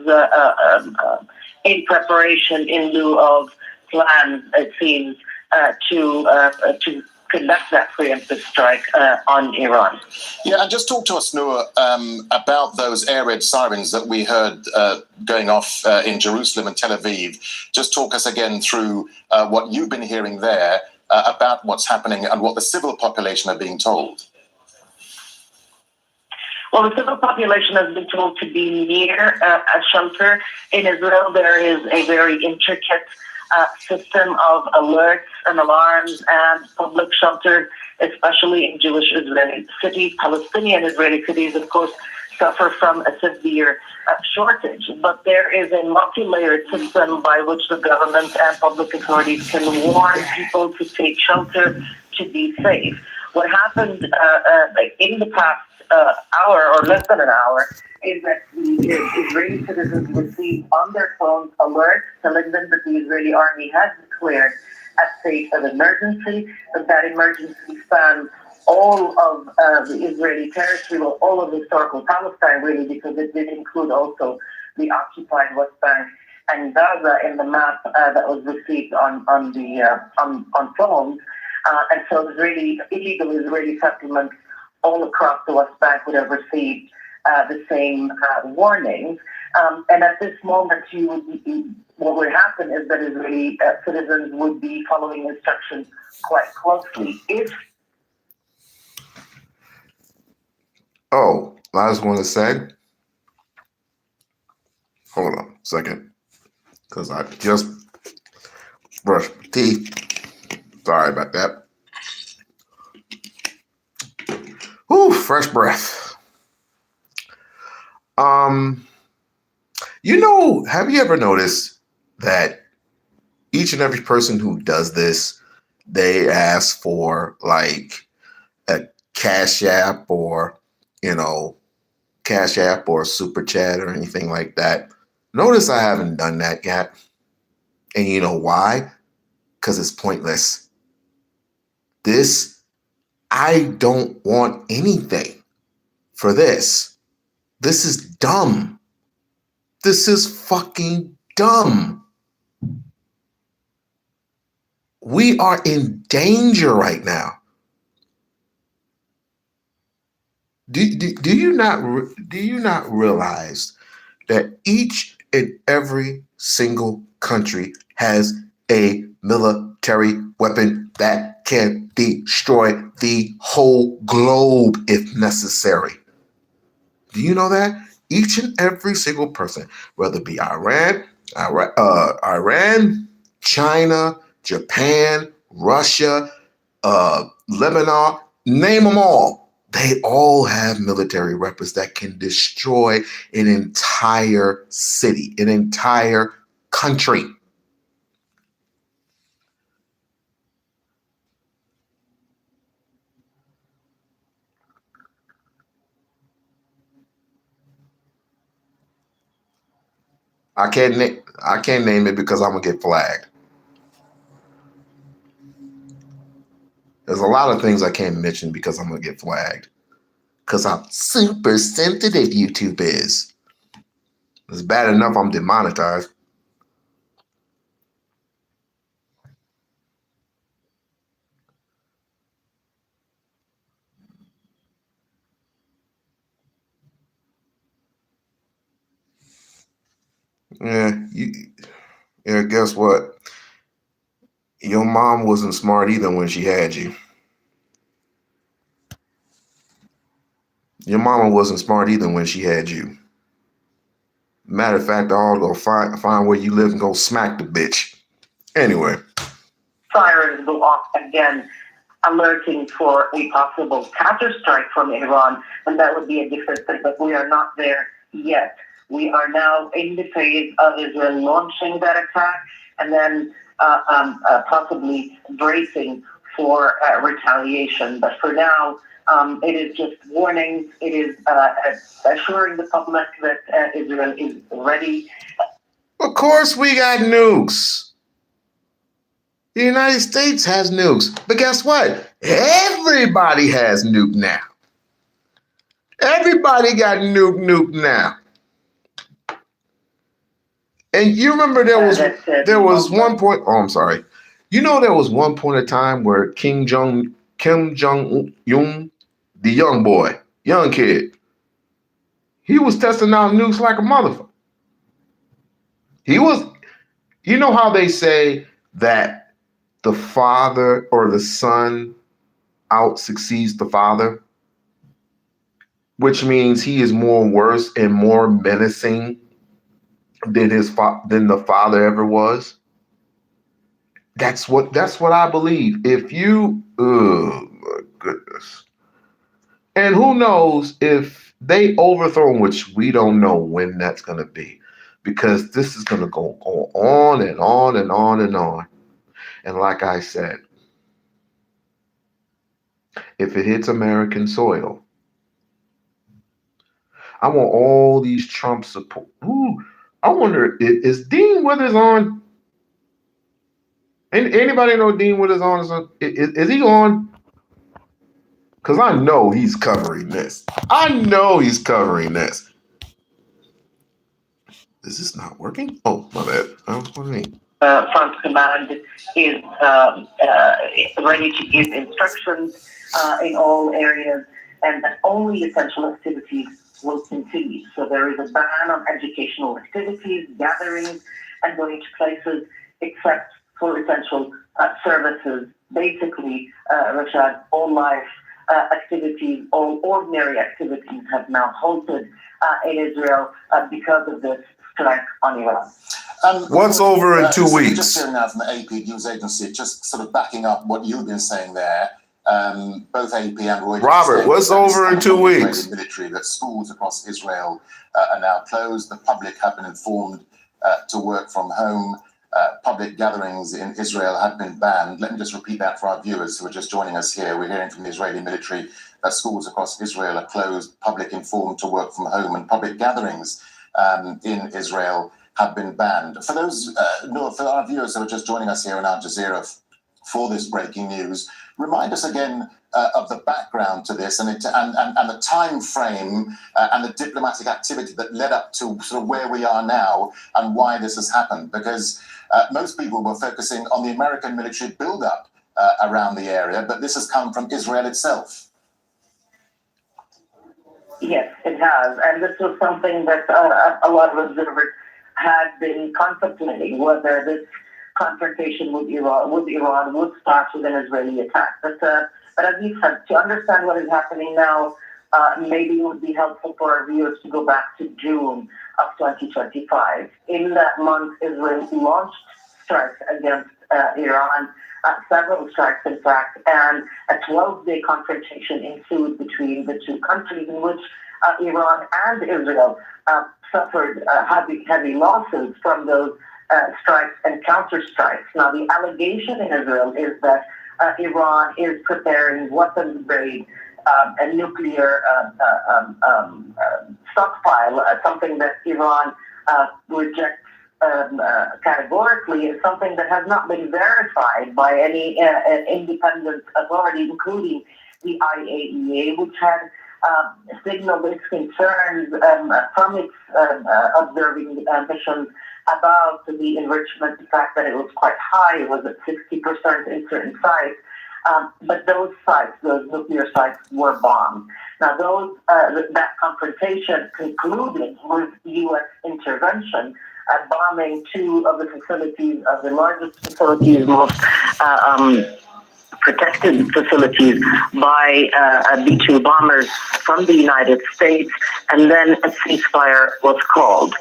I: in preparation in lieu of plans, it seems, to conduct that preemptive strike on Iran.
H: Yeah, and just talk to us, Noor, about those air raid sirens that we heard going off in Jerusalem and Tel Aviv. Just talk us again through what you've been hearing there about what's happening and what the civil population are being told.
I: Well, the civil population has been told to be near a shelter. In Israel, there is a very intricate system of alerts and alarms and public shelters, especially in Jewish Israeli cities. Palestinian Israeli cities, of course, suffer from a severe shortage. But there is a multi-layered system by which the government and public authorities can warn people to take shelter, to be safe. What happened in the past hour or less than an hour is that the Israeli citizens received on their phones alerts telling them that the Israeli army has declared a state of emergency, that emergency spans all of the Israeli territory, well, all of historical Palestine, really, because it did include also the occupied West Bank and Gaza in the map that was received on phones. And so illegal Israeli settlements all across the West Bank would have received the same warnings. And at this moment, what would happen is that Israeli citizens would be following instructions quite closely. If
A: Oh, I just want to say, hold on a second, because I just brushed my teeth. Sorry about that. Ooh, fresh breath. Have you ever noticed that each and every person who does this, they ask for like a Cash App or, Cash App or Super Chat or anything like that? Notice I haven't done that yet. And you know why? Because it's pointless. I don't want anything for this. This is dumb. This is fucking dumb. We are in danger right now. Do you not realize that each and every single country has a military weapon that can destroy the whole globe if necessary? Do you know that? Each and every single person, whether it be Iran, China, Japan, Russia, Lebanon, name them all. They all have military weapons that can destroy an entire city, an entire country. I can't name it because I'm gonna get flagged. There's a lot of things I can't mention because I'm gonna get flagged. Because I'm super sensitive, YouTube is. It's bad enough I'm demonetized. Guess what? Your mom wasn't smart either when she had you. Your mama wasn't smart either when she had you. Matter of fact, I'll go find where you live and go smack the bitch. Anyway.
I: Sirens go off again, alerting for a possible counterstrike from Iran, and that would be a different thing, but we are not there yet. We are now in the phase of Israel launching that attack and then possibly bracing for retaliation. But for now, it is just warning. It is assuring the public that Israel is ready.
A: Of course we got nukes. The United States has nukes. But guess what? Everybody has nuke now. Everybody got nuke now. And you remember there was one point. Oh, I'm sorry. You know there was one point in time where Kim Jong-un, the young kid, he was testing out nukes like a motherfucker. He was. You know how they say that the father or the son out succeeds the father, which means he is more worse and more menacing than than the father ever was. That's what I believe. If you, oh my goodness, and who knows if they overthrow him, which we don't know when that's going to be, because this is going to go on and on and on and on. And like I said, if it hits American soil, I want all these Trump support. Ooh, I wonder, is Dean Withers on? Anybody know Dean Withers on? Is he on? Because I know he's covering this. Is this not working? Oh, my bad. I was wondering.
I: Front Command is ready to give instructions in all areas, and that only essential activities will continue. So there is a ban on educational activities, gatherings, and going to places except for essential services. Basically, Rashad, all life activities, all ordinary activities have now halted in Israel because of this strike on Iran.
A: What's over in 2 weeks?
H: Just hearing now from the AP news agency, just sort of backing up what you've been saying there. Both AP and Reuters.
A: Robert, what's over in 2 weeks?
H: Military that schools across Israel are now closed. The public have been informed to work from home. Public gatherings in Israel have been banned. Let me just repeat that for our viewers who are just joining us here. We're hearing from the Israeli military that schools across Israel are closed, public informed to work from home, and public gatherings in Israel have been banned. For those, for our viewers who are just joining us here on Al Jazeera for this breaking news, remind us again of the background to this and the time frame and the diplomatic activity that led up to sort of where we are now and why this has happened. Because most people were focusing on the American military buildup around the area, but this has come from Israel itself.
I: Yes, it has. And this was something that a lot of observers had been contemplating, whether this confrontation with Iran would start with an Israeli attack. But as you said, to understand what is happening now, maybe it would be helpful for our viewers to go back to June of 2025. In that month, Israel launched strikes against Iran, several strikes in fact, and a 12-day confrontation ensued between the two countries in which Iran and Israel suffered heavy losses from those strikes and counter-strikes. Now, the allegation in Israel is that Iran is preparing weapons-grade a nuclear stockpile, something that Iran rejects categorically, is something that has not been verified by any independent authority, including the IAEA, which had signaled its concerns from its observing missions about the enrichment, the fact that it was quite high, it was at 60% in certain sites. But those sites, those nuclear sites, were bombed. Now, that confrontation concluded with U.S. intervention, bombing two of the facilities, of the largest facilities, most protected facilities by B-2 bombers from the United States, and then a ceasefire was called.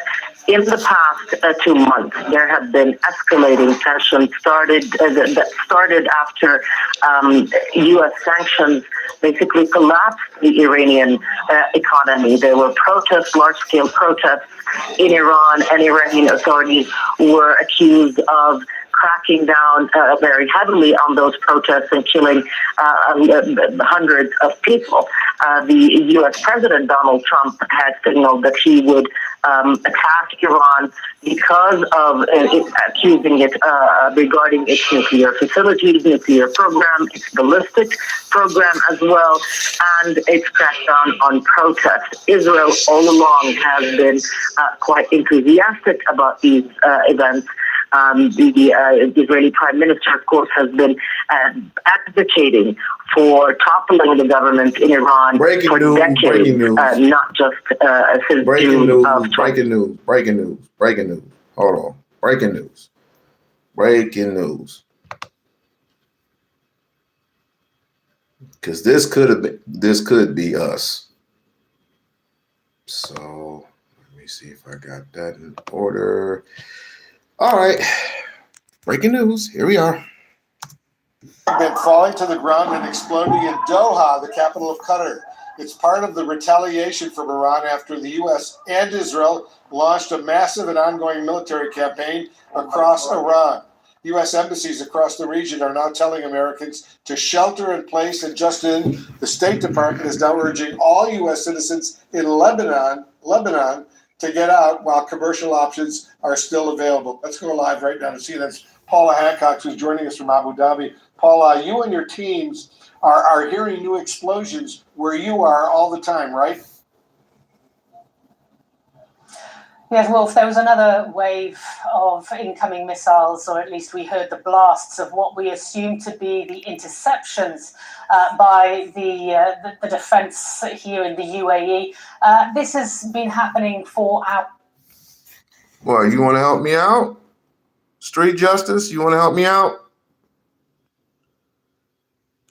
I: In the past 2 months, there have been escalating tensions that started after U.S. sanctions basically collapsed the Iranian economy. There were protests, large-scale protests in Iran, and Iranian authorities were accused of cracking down very heavily on those protests and killing hundreds of people. The U.S. President Donald Trump had signaled that he would attack Iran because of accusing it regarding its nuclear facilities, nuclear program, its ballistic program as well, and its crackdown on protests. Israel all along has been quite enthusiastic about these events. The Israeli Prime Minister, of course, has been advocating for toppling the government in Iran for decades, not just since June of
A: breaking news. Hold on. Breaking news. Because this could be us. So let me see if I got that in order. All right. Breaking news. Here we are.
J: Been falling to the ground and exploding in Doha, the capital of Qatar. It's part of the retaliation from Iran after the U.S. and Israel launched a massive and ongoing military campaign across Iran. U.S. embassies across the region are now telling Americans to shelter in place, and just in, the State Department is now urging all U.S. citizens in Lebanon to get out while commercial options are still available. Let's go live right now to see that's Paula Hancock, who's joining us from Abu Dhabi. Paula, you and your teams are hearing new explosions where you are all the time, right?
K: Yes, Wolf, there was another wave of incoming missiles, or at least we heard the blasts of what we assume to be the interceptions by the defense here in the UAE. This has been happening for our...
A: Well, you want to help me out? Street Justice, you want to help me out?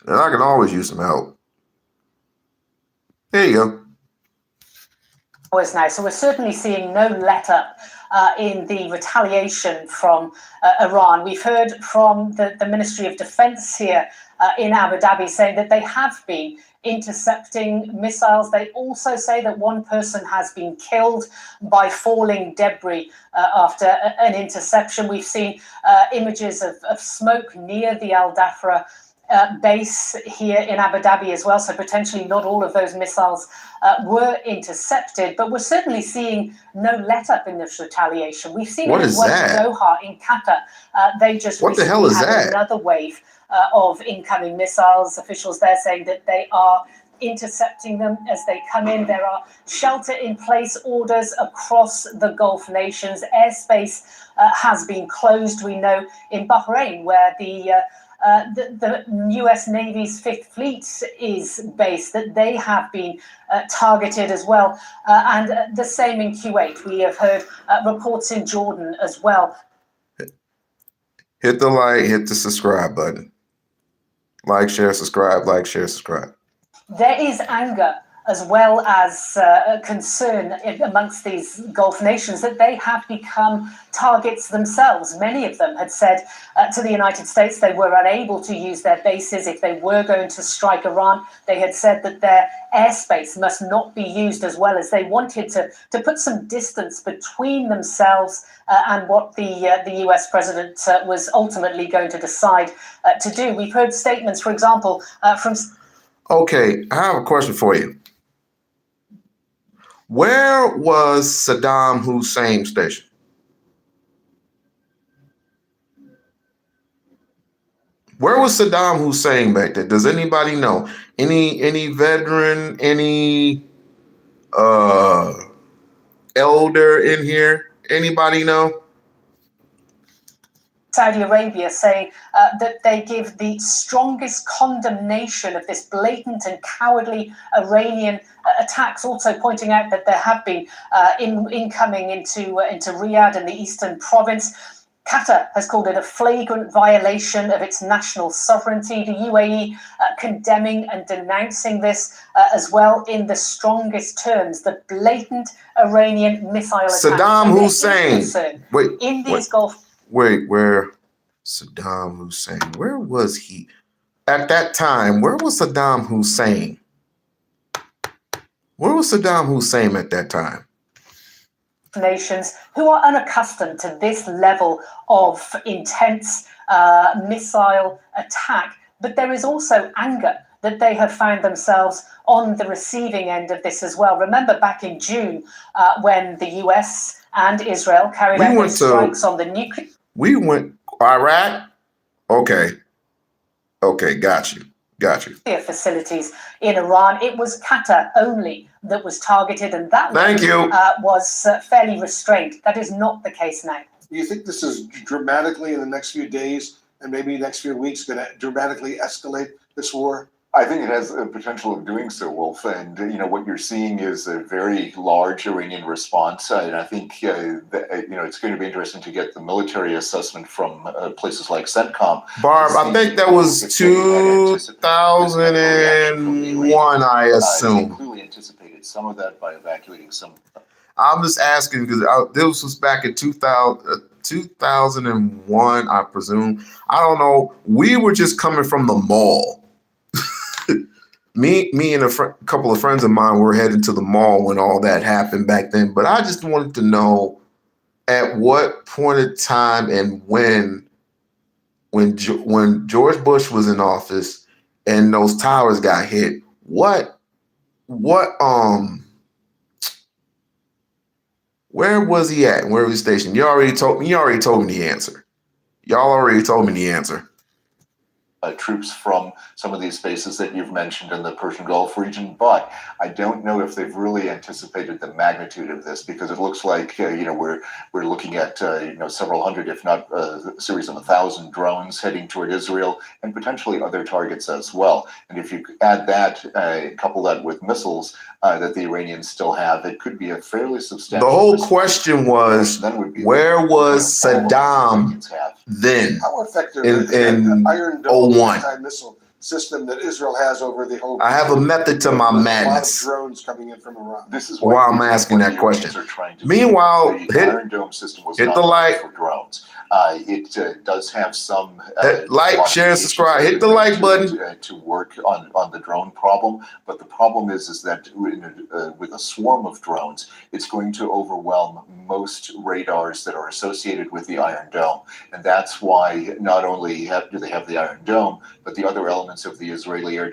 A: And I can always use some help. There you go.
K: Now, so we're certainly seeing no let-up in the retaliation from Iran. We've heard from the Ministry of Defense here in Abu Dhabi saying that they have been intercepting missiles. They also say that one person has been killed by falling debris after an interception. We've seen images of smoke near the Al Dhafra base here in Abu Dhabi as well, so potentially not all of those missiles were intercepted, but we're certainly seeing no let-up in this retaliation. We've seen it as well in Doha in Qatar. They just recently had another wave of incoming missiles. Officials there saying that they are intercepting them as they come in. There are shelter-in-place orders across the Gulf nations. Airspace has been closed, we know, in Bahrain, where the US Navy's Fifth Fleet is based, that they have been targeted as well. And the same in Kuwait. We have heard reports in Jordan as well.
A: Hit the like, hit the subscribe button. Like, share, subscribe, like, share, subscribe.
K: There is anger as well as concern amongst these Gulf nations that they have become targets themselves. Many of them had said to the United States they were unable to use their bases if they were going to strike Iran. They had said that their airspace must not be used as well, as they wanted to put some distance between themselves and what the US president was ultimately going to decide to do. We've heard statements, for example, from...
A: Okay, I have a question for you. Where was Saddam Hussein stationed? Where was Saddam Hussein back then? Does anybody know? Any veteran, any elder in here? Anybody know?
K: Saudi Arabia saying that they give the strongest condemnation of this blatant and cowardly Iranian attacks, also pointing out that there have been incoming into Riyadh and the eastern province. Qatar has called it a flagrant violation of its national sovereignty. The UAE condemning and denouncing this as well in the strongest terms. The blatant Iranian missile attacks.
A: Saddam Hussein.
K: Wait,
A: where Saddam Hussein? Where was he at that time? Where was Saddam Hussein? Where was Saddam Hussein at that time?
K: Nations who are unaccustomed to this level of intense missile attack, but there is also anger that they have found themselves on the receiving end of this as well. Remember back in June when the US and Israel carried out those strikes on the nuclear...
A: We went Iraq? Okay, got you.
K: Facilities in Iran. It was Qatar only that was targeted, and that was fairly restrained. That is not the case now.
J: Do you think this is dramatically in the next few days and maybe next few weeks going to dramatically escalate this war?
L: I think it has the potential of doing so, Wolf. And, what you're seeing is a very large Iranian response. And I think, it's going to be interesting to get the military assessment from places like CENTCOM.
A: Barb, I think that was 2001, I assume.
L: They clearly anticipated some of that by evacuating some.
A: I'm just asking because this was back in 2001, I presume. I don't know. We were just coming from the mall. Me and a couple of friends of mine were heading to the mall when all that happened back then. But I just wanted to know at what point in time and when George Bush was in office and those towers got hit, where was he at? Where was he stationed? You already told me the answer. Y'all already told me the answer.
L: Troops from some of these bases that you've mentioned in the Persian Gulf region, but I don't know if they've really anticipated the magnitude of this, because it looks like we're looking at several hundred, if not a series of 1,000 drones heading toward Israel and potentially other targets as well. And if you add that, couple that with missiles that the Iranians still have, it could be a fairly substantial.
A: The whole question was, where was Saddam then?
J: How effective
A: in
J: Iron Dome
A: 01?
J: anti-missile system that Israel has over the whole.
A: I have a method to my madness.
J: A lot of drones coming in from Iran.
L: This is
A: why I'm asking that question. Meanwhile,
L: the Iron Dome system was
A: hit
L: not
A: the like
L: for drones. It does have some
A: like, share, subscribe, hit the like button
L: to work on the drone problem. But the problem is that with a swarm of drones, it's going to overwhelm most radars that are associated with the Iron Dome, and that's why not only do they have the Iron Dome, but the other elements of the Israeli air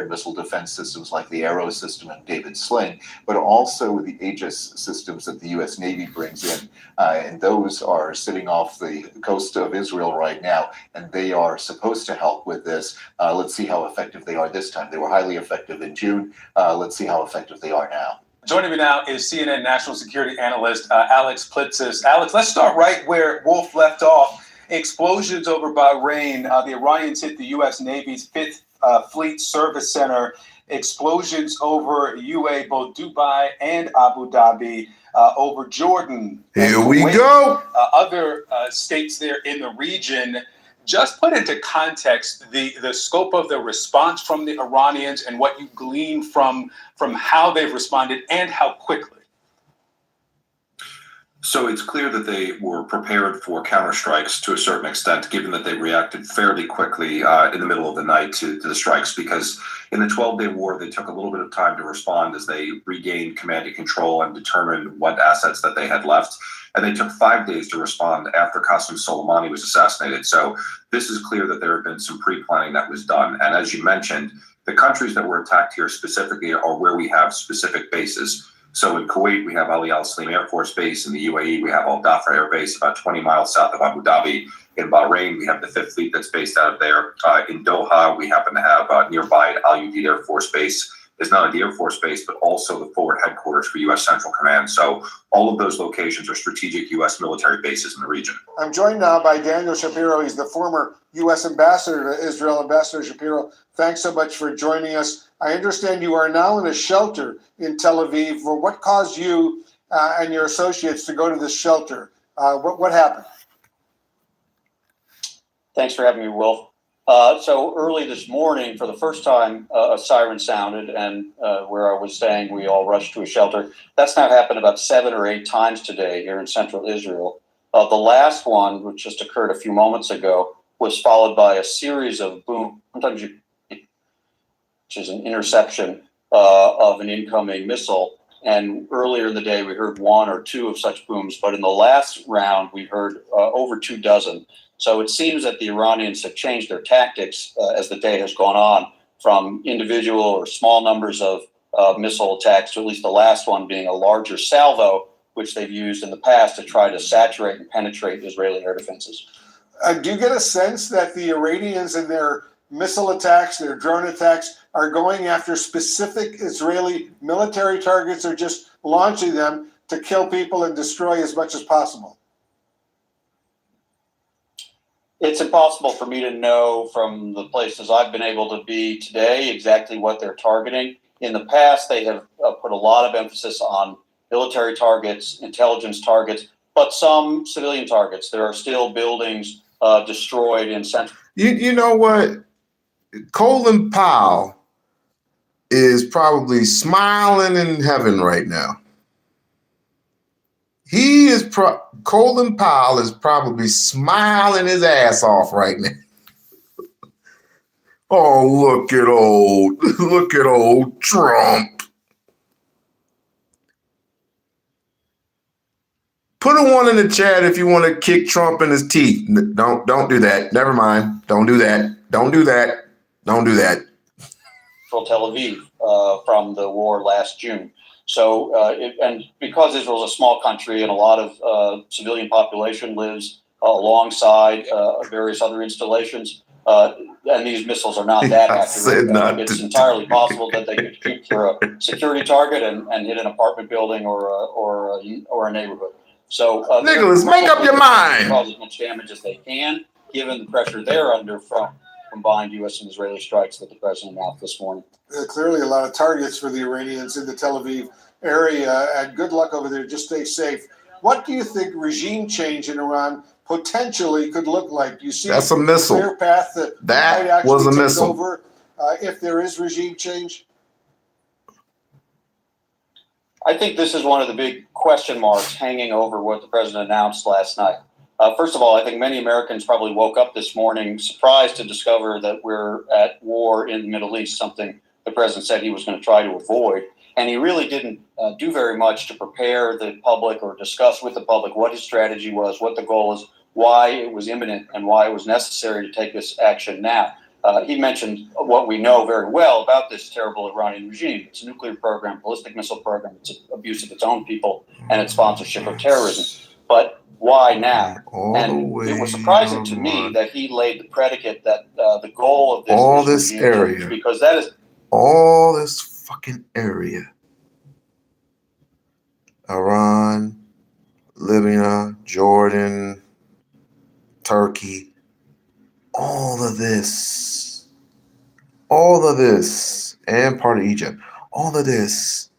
L: missile defense systems like the Arrow system and David Sling, but also the Aegis systems that the U.S. Navy brings in, and those are sitting off the coast of Israel right now, and they are supposed to help with this. Let's see how effective they are this time. They were highly effective in June. Let's see how effective they are now.
M: Joining me now is CNN national security analyst Alex Plitzis. Alex, let's start right where Wolf left off. Explosions over Bahrain. The Iranians hit the U.S. Navy's 5th Fleet Service Center. Explosions over UAE, both Dubai and Abu Dhabi, over Jordan.
A: Here we go.
M: Other states there in the region. Just put into context the scope of the response from the Iranians and what you glean from how they've responded and how quickly.
N: So it's clear that they were prepared for counterstrikes to a certain extent, given that they reacted fairly quickly in the middle of the night to the strikes, because in the 12-day war, they took a little bit of time to respond as they regained command and control and determined what assets that they had left. And they took 5 days to respond after Qasem Soleimani was assassinated. So this is clear that there had been some pre-planning that was done. And as you mentioned, the countries that were attacked here specifically are where we have specific bases. So in Kuwait, we have Ali Al Salim Air Force Base. In the UAE, we have Al Dhafra Air Base, about 20 miles south of Abu Dhabi. In Bahrain, we have the 5th Fleet that's based out of there. In Doha, we happen to have nearby Al Udeid Air Force Base. Is not only the Air Force Base, but also the forward headquarters for U.S. Central Command. So all of those locations are strategic U.S. military bases in the region.
J: I'm joined now by Daniel Shapiro. He's the former U.S. ambassador to Israel. Ambassador Shapiro, thanks so much for joining us. I understand you are now in a shelter in Tel Aviv. Well, what caused you and your associates to go to this shelter? What happened?
O: Thanks for having me, Wolf. So early this morning, for the first time, a siren sounded, and where I was staying, we all rushed to a shelter. That's now happened about 7 or 8 times today here in central Israel. The last one, which just occurred a few moments ago, was followed by a series of boom, which is an interception of an incoming missile. And earlier in the day, we heard 1 or 2 of such booms, but in the last round, we heard over 2 dozen. So it seems that the Iranians have changed their tactics as the day has gone on, from individual or small numbers of missile attacks to at least the last one being a larger salvo, which they've used in the past to try to saturate and penetrate Israeli air defenses.
J: Do you get a sense that the Iranians in their missile attacks, their drone attacks, are going after specific Israeli military targets, or just launching them to kill people and destroy as much as possible?
O: It's impossible for me to know from the places I've been able to be today exactly what they're targeting. In the past, they have put a lot of emphasis on military targets, intelligence targets, but some civilian targets. There are still buildings destroyed in central.
A: You know what? Colin Powell is probably smiling in heaven right now. Colin Powell is probably smiling his ass off right now. Oh, look at old Trump. Put a 1 in the chat if you want to kick Trump in his teeth. Don't do that. Never mind. Don't do that. Don't do that. Don't do that.
O: Tel Aviv from the war last June. So, and because Israel is a small country and a lot of civilian population lives alongside various other installations, and these missiles are not that accurate, it's entirely possible that they could shoot for a security target and hit an apartment building or a neighborhood. So,
A: Nicholas, make up your mind.
O: Cause as much damage as they can, given the pressure they're under from combined U.S. and Israeli strikes that the president announced this morning.
J: Clearly a lot of targets for the Iranians in the Tel Aviv area, and good luck over there. Just stay safe. What do you think regime change in Iran potentially could look like? You see,
A: that's a missile.
J: Clear path that
A: was a missile.
J: Over if there is regime change?
O: I think this is one of the big question marks hanging over what the president announced last night. First of all, I think many Americans probably woke up this morning surprised to discover that we're at war in the Middle East, something the president said he was going to try to avoid. And he really didn't do very much to prepare the public or discuss with the public what his strategy was, what the goal is, why it was imminent, and why it was necessary to take this action now. He mentioned what we know very well about this terrible Iranian regime. It's a nuclear program, ballistic missile program, it's abuse of its own people, and its sponsorship of terrorism. But why now? And it was surprising to me that he laid the predicate that the goal of this
A: all
O: is
A: this
O: regime
A: area,
O: change, because that is
A: all this fucking area. Iran, Libya, Jordan, Turkey, all of this, and part of Egypt, all of this,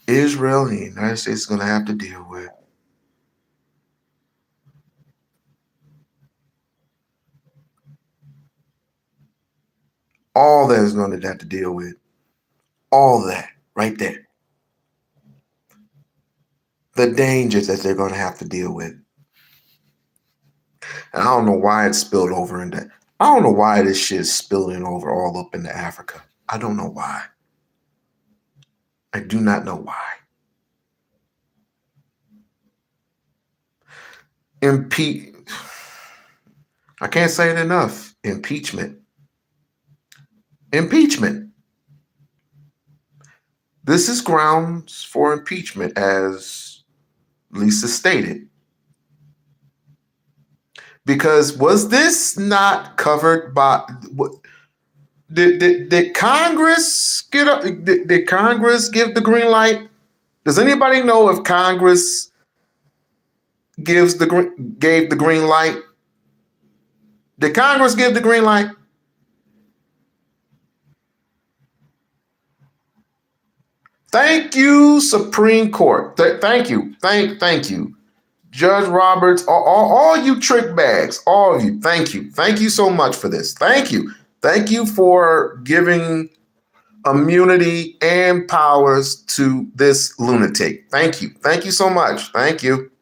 A: Israel and the United States is going to have to deal with. All that is going to have to deal with. All that right there. The dangers that they're going to have to deal with. And I don't know why it spilled over into, I don't know why this shit is spilling over all up into Africa. I don't know why. I do not know why. I can't say it enough. Impeachment. This is grounds for impeachment, as Lisa stated. Because was this not covered by did Congress did Congress give the green light? Does anybody know if Congress gave the green light? Did Congress give the green light? Thank you, Supreme Court. Thank you. Thank you. Judge Roberts, all you trick bags, all of you, thank you. Thank you so much for this. Thank you. Thank you for giving immunity and powers to this lunatic. Thank you. Thank you so much. Thank you.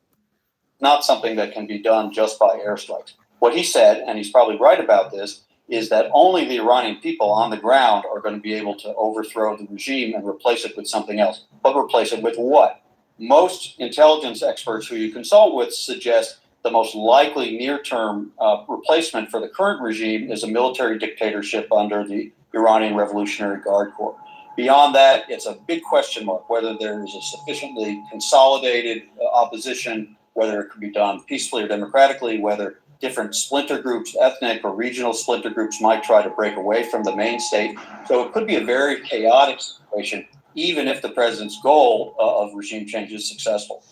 O: not something that can be done just by airstrikes. What he said, and he's probably right about this, is that only the Iranian people on the ground are going to be able to overthrow the regime and replace it with something else. But replace it with what? Most intelligence experts who you consult with suggest the most likely near-term replacement for the current regime is a military dictatorship under the Iranian Revolutionary Guard Corps. Beyond that, it's a big question mark whether there is a sufficiently consolidated opposition, whether it can be done peacefully or democratically, whether different splinter groups, ethnic or regional splinter groups, might try to break away from the main state. So it could be a very chaotic situation, even if the president's goal of regime change is successful.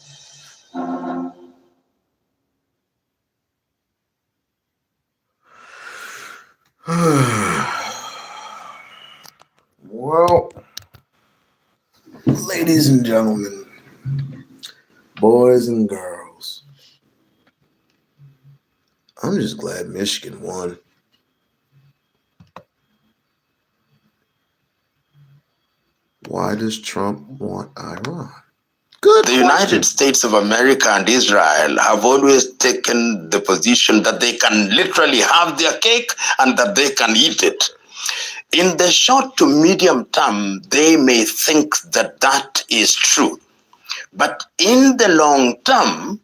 A: Well, ladies and gentlemen, boys and girls, I'm just glad Michigan won. Why does Trump want Iran? Good.
P: The United States of America and Israel have always taken the position that they can literally have their cake and that they can eat it. In the short to medium term, they may think that that is true. But in the long term,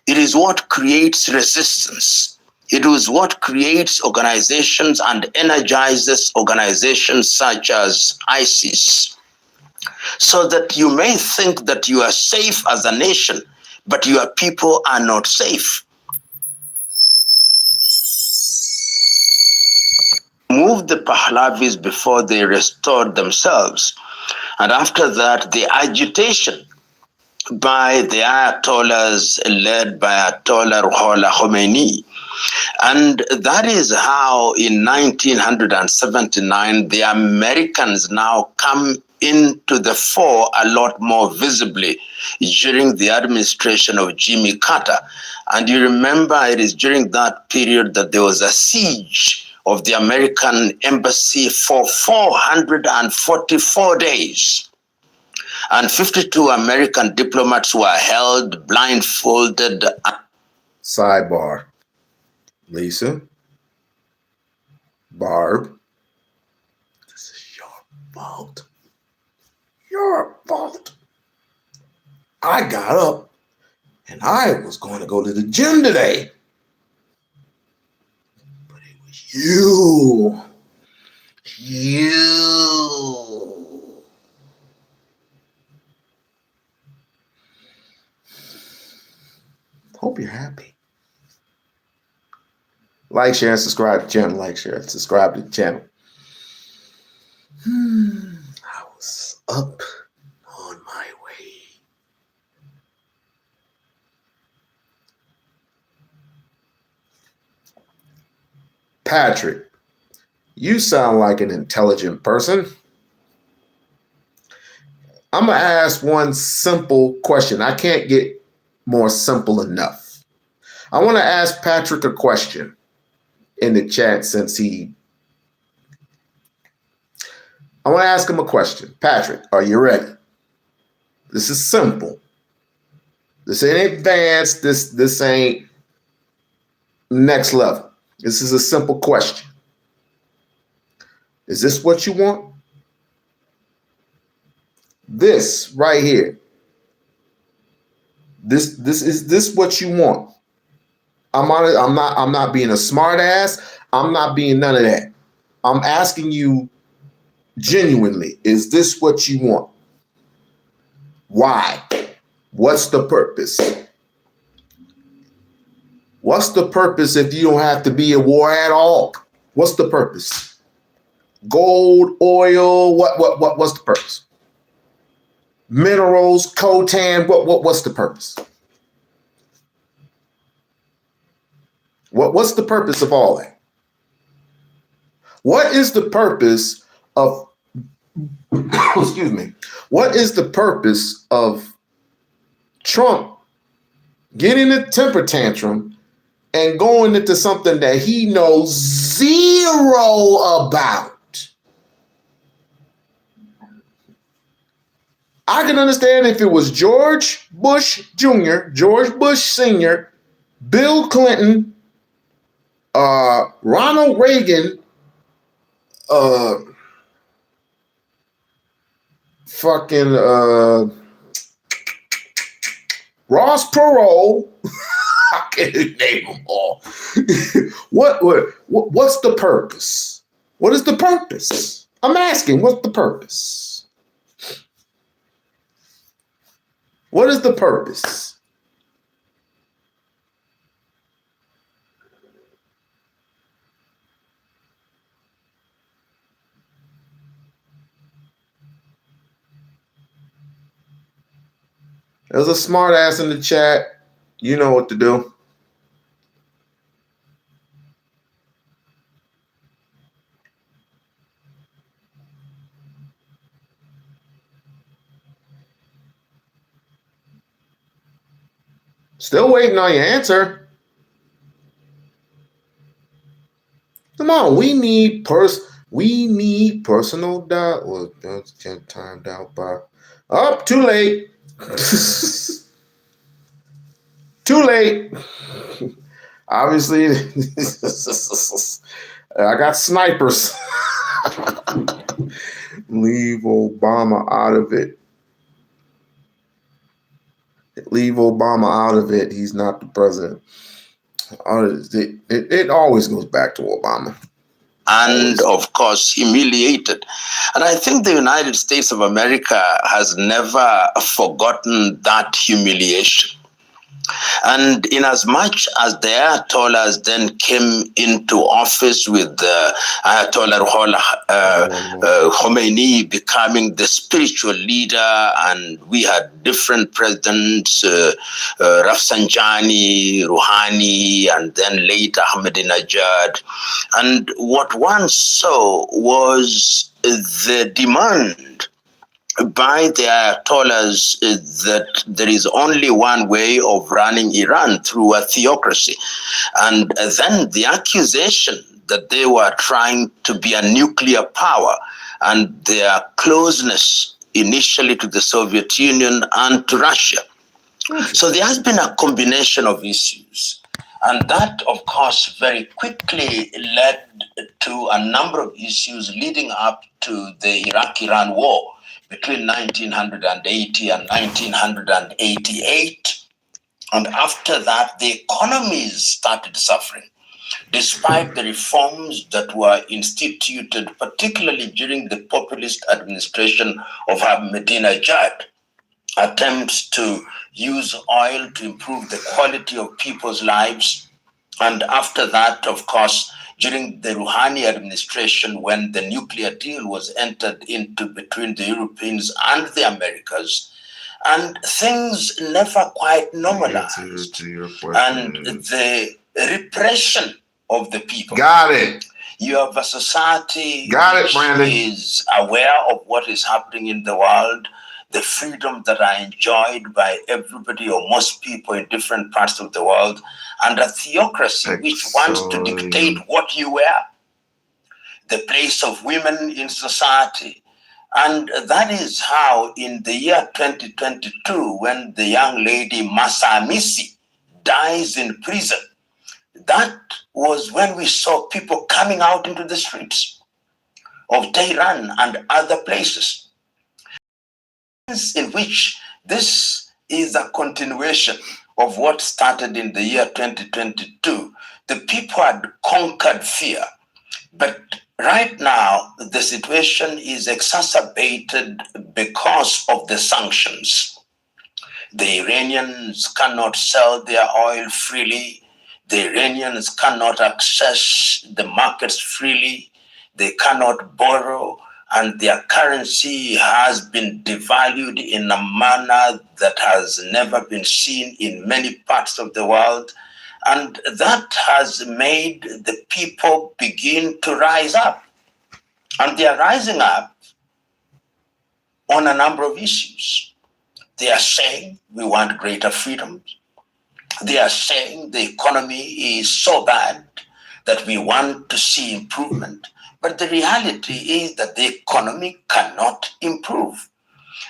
P: it is what creates resistance. It is what creates organizations and energizes organizations such as ISIS. So that you may think that you are safe as a nation, but your people are not safe. Move the Pahlavis before they restored themselves. And after that, the agitation by the Ayatollahs led by Ayatollah Ruhollah Khomeini. And that is how in 1979, the Americans now come into the fore a lot more visibly during the administration of Jimmy Carter. And you remember it is during that period that there was a siege of the American embassy for 444 days. And 52 American diplomats were held blindfolded.
A: Sidebar. Lisa, Barb, this is your fault. Your fault. I got up and I was going to go to the gym today. But it was you. Hope you're happy. Like, share, and subscribe to the channel. Like, share, and subscribe to the channel. I was up on my way. Patrick, you sound like an intelligent person. I'm going to ask one simple question. I can't get more simple enough. I want to ask Patrick a question in the chat since I want to ask him a question. Patrick, are you ready? This is simple. This ain't advanced. This ain't next level. This is a simple question. Is this what you want? This right here. Is this what you want? I'm not being a smart ass. I'm not being none of that. I'm asking you genuinely, is this what you want? Why? What's the purpose? What's the purpose if you don't have to be at war at all? What's the purpose? Gold, oil, what's the purpose? Minerals, coltan, what's the purpose? What's the purpose of all that? What is the purpose of excuse me? What is the purpose of Trump getting a temper tantrum and going into something that he knows zero about? I can understand if it was George Bush Jr., George Bush Sr., Bill Clinton, Ronald Reagan, Ross Perot. I can't name them all. What's the purpose? What is the purpose? I'm asking, what's the purpose? What is the purpose? There's a smart ass in the chat. You know what to do. Still waiting on your answer. Come on, we need personal doubt. Well, that's timed out by. Oh, too late. Too late. Obviously, I got snipers. Leave Obama out of it. Leave Obama out of it. He's not the president. It always goes back to Obama.
P: And of course, humiliated. And I think the United States of America has never forgotten that humiliation. And in as much as the Ayatollahs then came into office with Ayatollah Khomeini becoming the spiritual leader, and we had different presidents, Rafsanjani, Rouhani, and then late Ahmadinejad. And what one saw was the demand by the Ayatollahs that there is only one way of running Iran, through a theocracy. And then the accusation that they were trying to be a nuclear power, and their closeness initially to the Soviet Union and to Russia. So there has been a combination of issues. And that, of course, very quickly led to a number of issues leading up to the Iraq-Iran war between 1980 and 1988. And after that, the economies started suffering, despite the reforms that were instituted, particularly during the populist administration of Ahmadinejad. Attempts to use oil to improve the quality of people's lives. And after that, of course, during the Rouhani administration, when the nuclear deal was entered into between the Europeans and the Americas, and things never quite normalized. And the repression of the people.
A: Got it.
P: You have a society
A: which
P: is aware of what is happening in the world, the freedom that are enjoyed by everybody or most people in different parts of the world, and a theocracy which wants to dictate what you wear, the place of women in society. And that is how in the year 2022, when the young lady Masamisi dies in prison, that was when we saw people coming out into the streets of Tehran and other places, in which this is a continuation of what started in the year 2022. The people had conquered fear, but right now the situation is exacerbated because of the sanctions. The Iranians cannot sell their oil freely. The Iranians cannot access the markets freely. They cannot borrow, and their currency has been devalued in a manner that has never been seen in many parts of the world. And that has made the people begin to rise up. And they are rising up on a number of issues. They are saying we want greater freedoms. They are saying the economy is so bad that we want to see improvement. But the reality is that the economy cannot improve.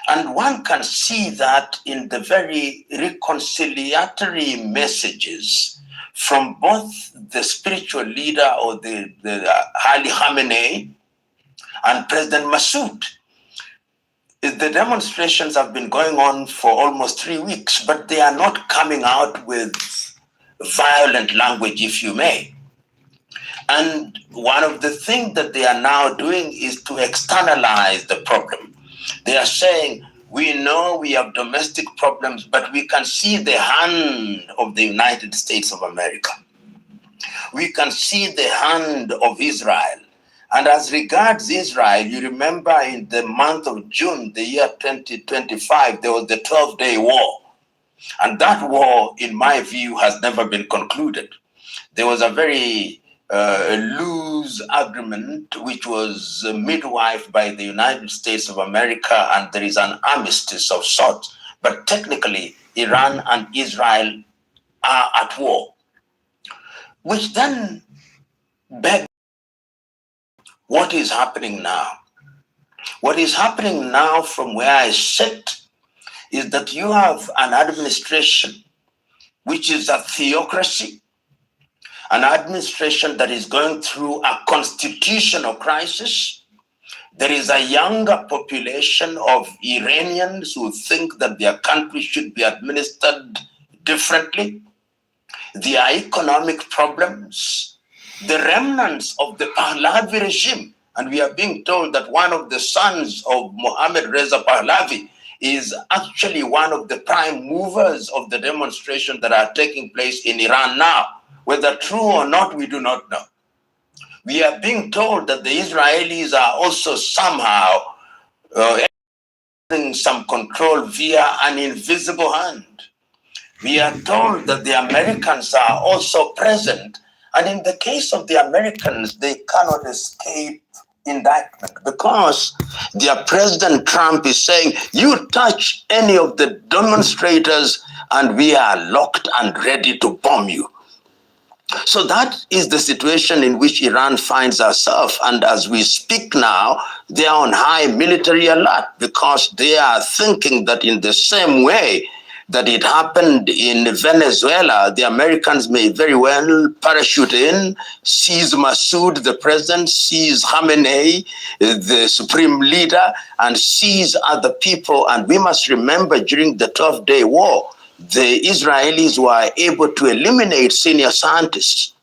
P: And one can see that in the very reconciliatory messages from both the spiritual leader or the Ali Khamenei and President Massoud. The demonstrations have been going on for almost 3 weeks, but they are not coming out with violent language, if you may. And one of the things that they are now doing is to externalize the problem. They are saying, we know we have domestic problems, but we can see the hand of the United States of America. We can see the hand of Israel. And as regards Israel, you remember in the month of June, the year 2025, there was the 12-day war. And that war, in my view, has never been concluded. There was a very loose agreement, which was midwifed by the United States of America, and there is an armistice of sorts. But technically, Iran and Israel are at war, which then begs what is happening now. What is happening now from where I sit is that you have an administration which is a theocracy, an administration that is going through a constitutional crisis. There is a younger population of Iranians who think that their country should be administered differently. There are economic problems, the remnants of the Pahlavi regime. And we are being told that one of the sons of Mohammad Reza Pahlavi is actually one of the prime movers of the demonstrations that are taking place in Iran now. Whether true or not, we do not know. We are being told that the Israelis are also somehow having some control via an invisible hand. We are told that the Americans are also present. And in the case of the Americans, they cannot escape indictment because their President Trump is saying, you touch any of the demonstrators and we are locked and ready to bomb you. So that is the situation in which Iran finds herself. And as we speak now, they are on high military alert because they are thinking that in the same way that it happened in Venezuela, the Americans may very well parachute in, seize Massoud, the president, seize Khamenei, the supreme leader, and seize other people. And we must remember during the 12-day war, the Israelis were able to eliminate senior scientists,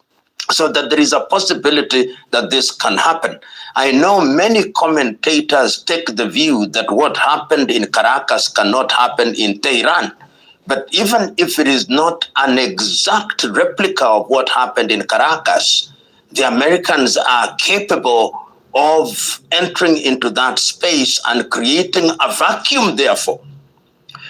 P: so that there is a possibility that this can happen. I know many commentators take the view that what happened in Caracas cannot happen in Tehran. But even if it is not an exact replica of what happened in Caracas, the Americans are capable of entering into that space and creating a vacuum, therefore.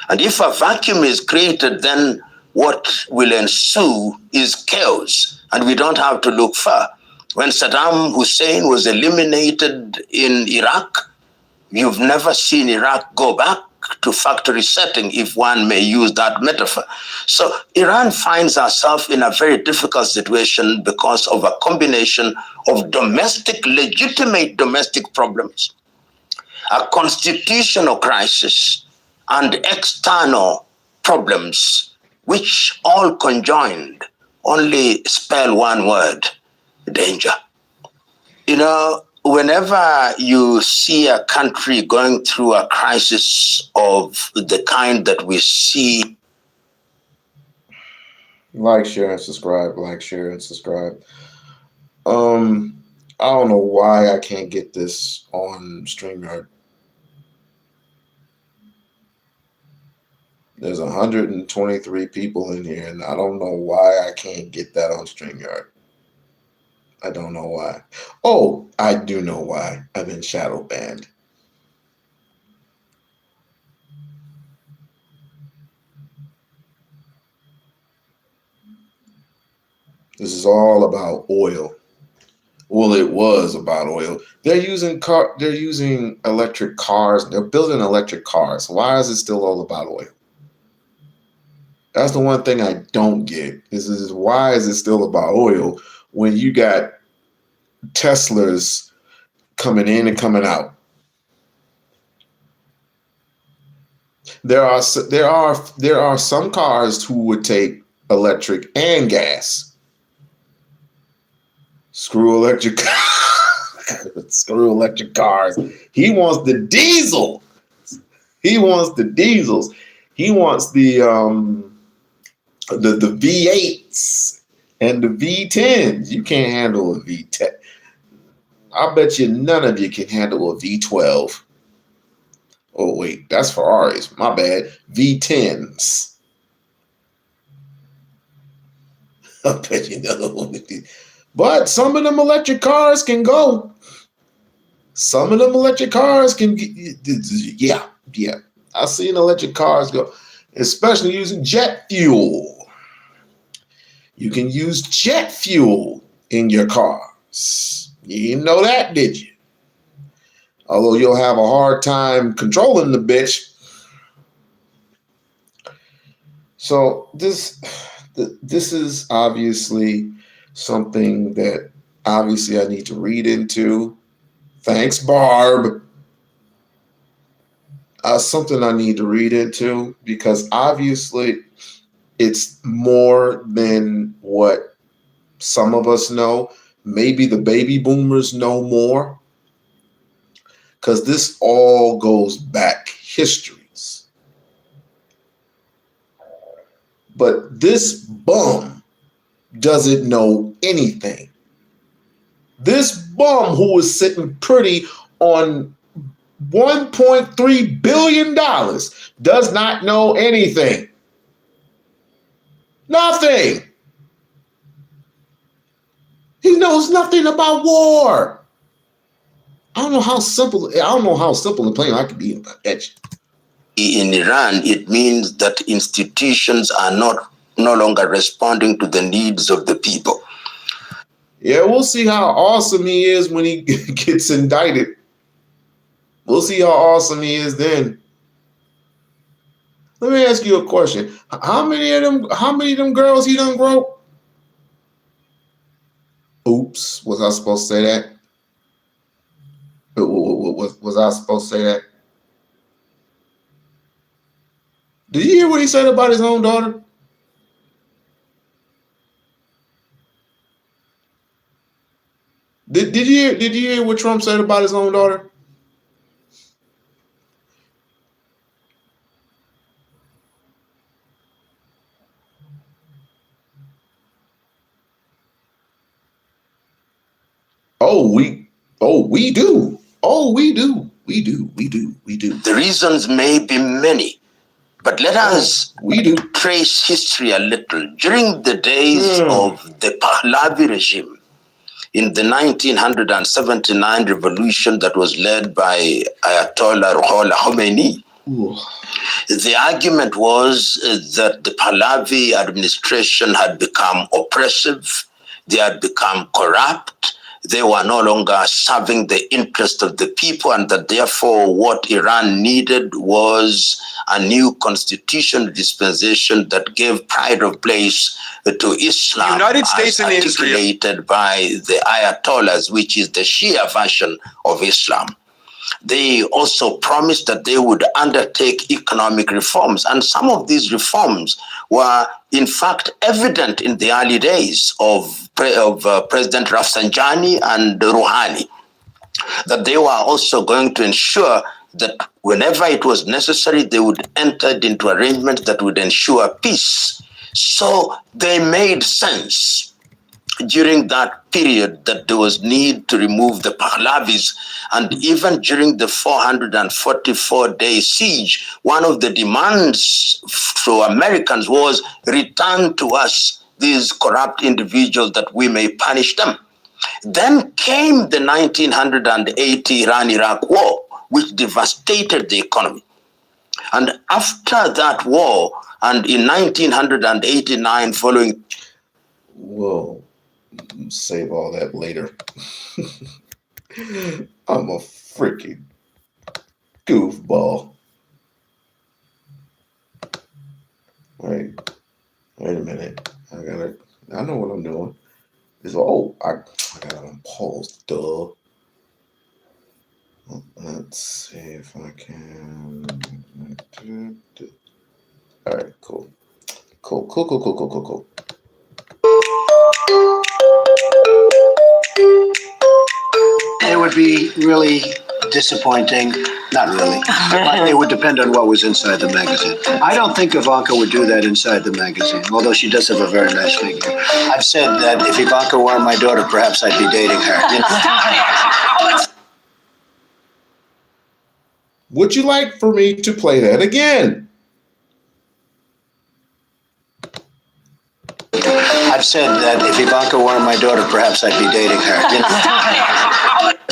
P: And if a vacuum is created, then what will ensue is chaos, and we don't have to look far. When Saddam Hussein was eliminated in Iraq, you've never seen Iraq go back to factory setting, if one may use that metaphor. So Iran finds herself in a very difficult situation because of a combination of legitimate domestic problems, a constitutional crisis, and external problems, which all conjoined only spell one word: danger. You know, whenever you see a country going through a crisis of the kind that we see.
A: Like, share, and subscribe. Like, share, and subscribe. I don't know why I can't get this on StreamYard. There's 123 people in here, and I don't know why I can't get that on StreamYard. I don't know why. Oh, I do know why. I've been shadow banned. This is all about oil. Well, it was about oil. They're using electric cars. They're building electric cars. Why is it still all about oil? That's the one thing I don't get. Is why is it still about oil when you got Teslas coming in and coming out? There are some cars who would take electric and gas. Screw electric cars. He wants the diesel. He wants the diesels. He wants the V8s and the V10s. You can't handle a V10. I bet you none of you can handle a V12. Oh, wait, that's Ferraris. My bad. V10s. I bet you none of them. But some of them electric cars can go. Some of them electric cars can, yeah. I've seen electric cars go, especially using jet fuel. You can use jet fuel in your cars. You didn't know that, did you? Although you'll have a hard time controlling the bitch. So this is obviously something that obviously I need to read into. Thanks, Barb. Something I need to read into because obviously it's more than what some of us know. Maybe the baby boomers know more because this all goes back histories. But this bum doesn't know anything. This bum who is sitting pretty on $1.3 billion does not know anything. Nothing. He knows nothing about war. I don't know how simple and plain I could be about that.
P: In Iran, it means that institutions are no longer responding to the needs of the people.
A: Yeah, we'll see how awesome he is when he gets indicted. We'll see how awesome he is then. Let me ask you a question. How many of them girls he done broke? Oops, was I supposed to say that? Was I supposed to say that? Did you hear what he said about his own daughter? Did you hear what Trump said about his own daughter? We do.
P: The reasons may be many, but let us trace history a little. During the days of the Pahlavi regime, in the 1979 revolution that was led by Ayatollah Ruhollah Khomeini, the argument was that the Pahlavi administration had become oppressive, they had become corrupt, they were no longer serving the interest of the people, and that therefore what Iran needed was a new constitutional dispensation that gave pride of place to Islam,
Q: United States and
P: articulated by the Ayatollahs, which is the Shia version of Islam. They also promised that they would undertake economic reforms, and some of these reforms were in fact evident in the early days of President Rafsanjani and Rouhani, that they were also going to ensure that whenever it was necessary, they would enter into arrangements that would ensure peace. So they made sense during that period that there was need to remove the Pahlavis. And even during the 444-day siege, one of the demands for Americans was return to us these corrupt individuals that we may punish them. Then came the 1980 Iran-Iraq war, which devastated the economy. And after that war, and in 1989 following...
A: Whoa. Save all that later. I'm a freaking goofball. Wait a minute. I know what I'm doing. I got it on pause, duh. Let's see if I can. All right, cool.
B: It would be really disappointing. Not really. It would depend on what was inside the magazine. I don't think Ivanka would do that inside the magazine, although she does have a very nice figure. I've said that if Ivanka were my daughter, perhaps I'd be dating her. You know?
A: Would you like for me to play that again?
B: I've said that if Ivanka were my daughter, perhaps I'd be dating her. You know?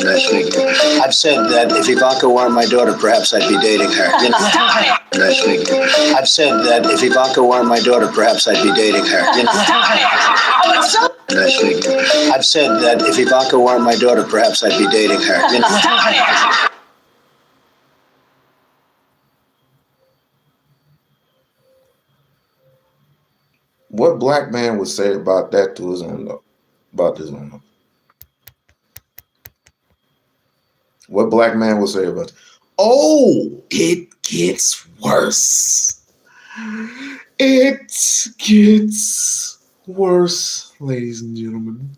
B: Nice figure. I've said that if Ivanka were my daughter, perhaps I'd be dating her. You know? Nice figure. I've said that if Ivanka were my daughter, perhaps I'd be dating her. You know? Nice figure. I've said that if Ivanka were my daughter, perhaps I'd be dating her. You know?
A: What black man would say about that to his own love? About his own love? What black man would say about it? Oh, it gets worse. It gets worse, ladies and gentlemen.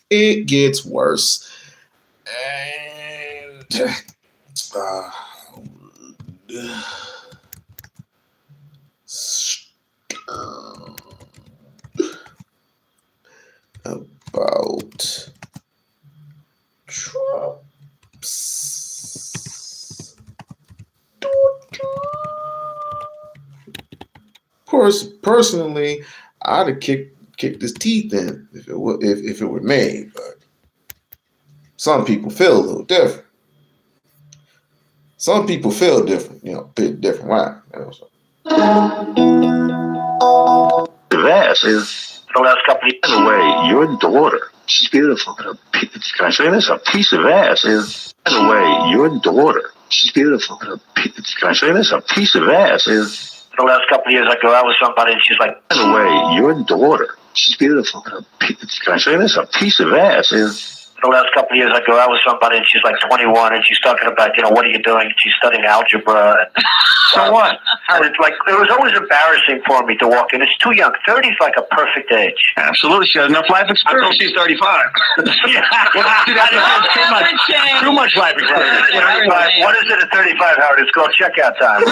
A: It gets worse. And about Trump's personally, I'd have kicked his teeth in if it were me, but some people feel a little different. Some people feel different, a bit different. Why?
R: Vast is the last couple of years away. Your daughter, she's beautiful. Can I say this? A piece of ass is, by the way, your daughter. She's beautiful. Can I say this? A piece of ass. The last couple of years, I go out with somebody, and she's like, by the way, your daughter. She's beautiful. Can I say this? A piece of ass. The last couple of years, I go out with somebody, and she's like 21, and she's talking about, what are you doing? She's studying algebra. And, so what? It's like, it was always embarrassing for me to walk in. It's too young. 30 is like a perfect age. Absolutely. She has enough life experience. Until she's 35. Too much life experience. What is it at 35, Howard? It's called checkout time.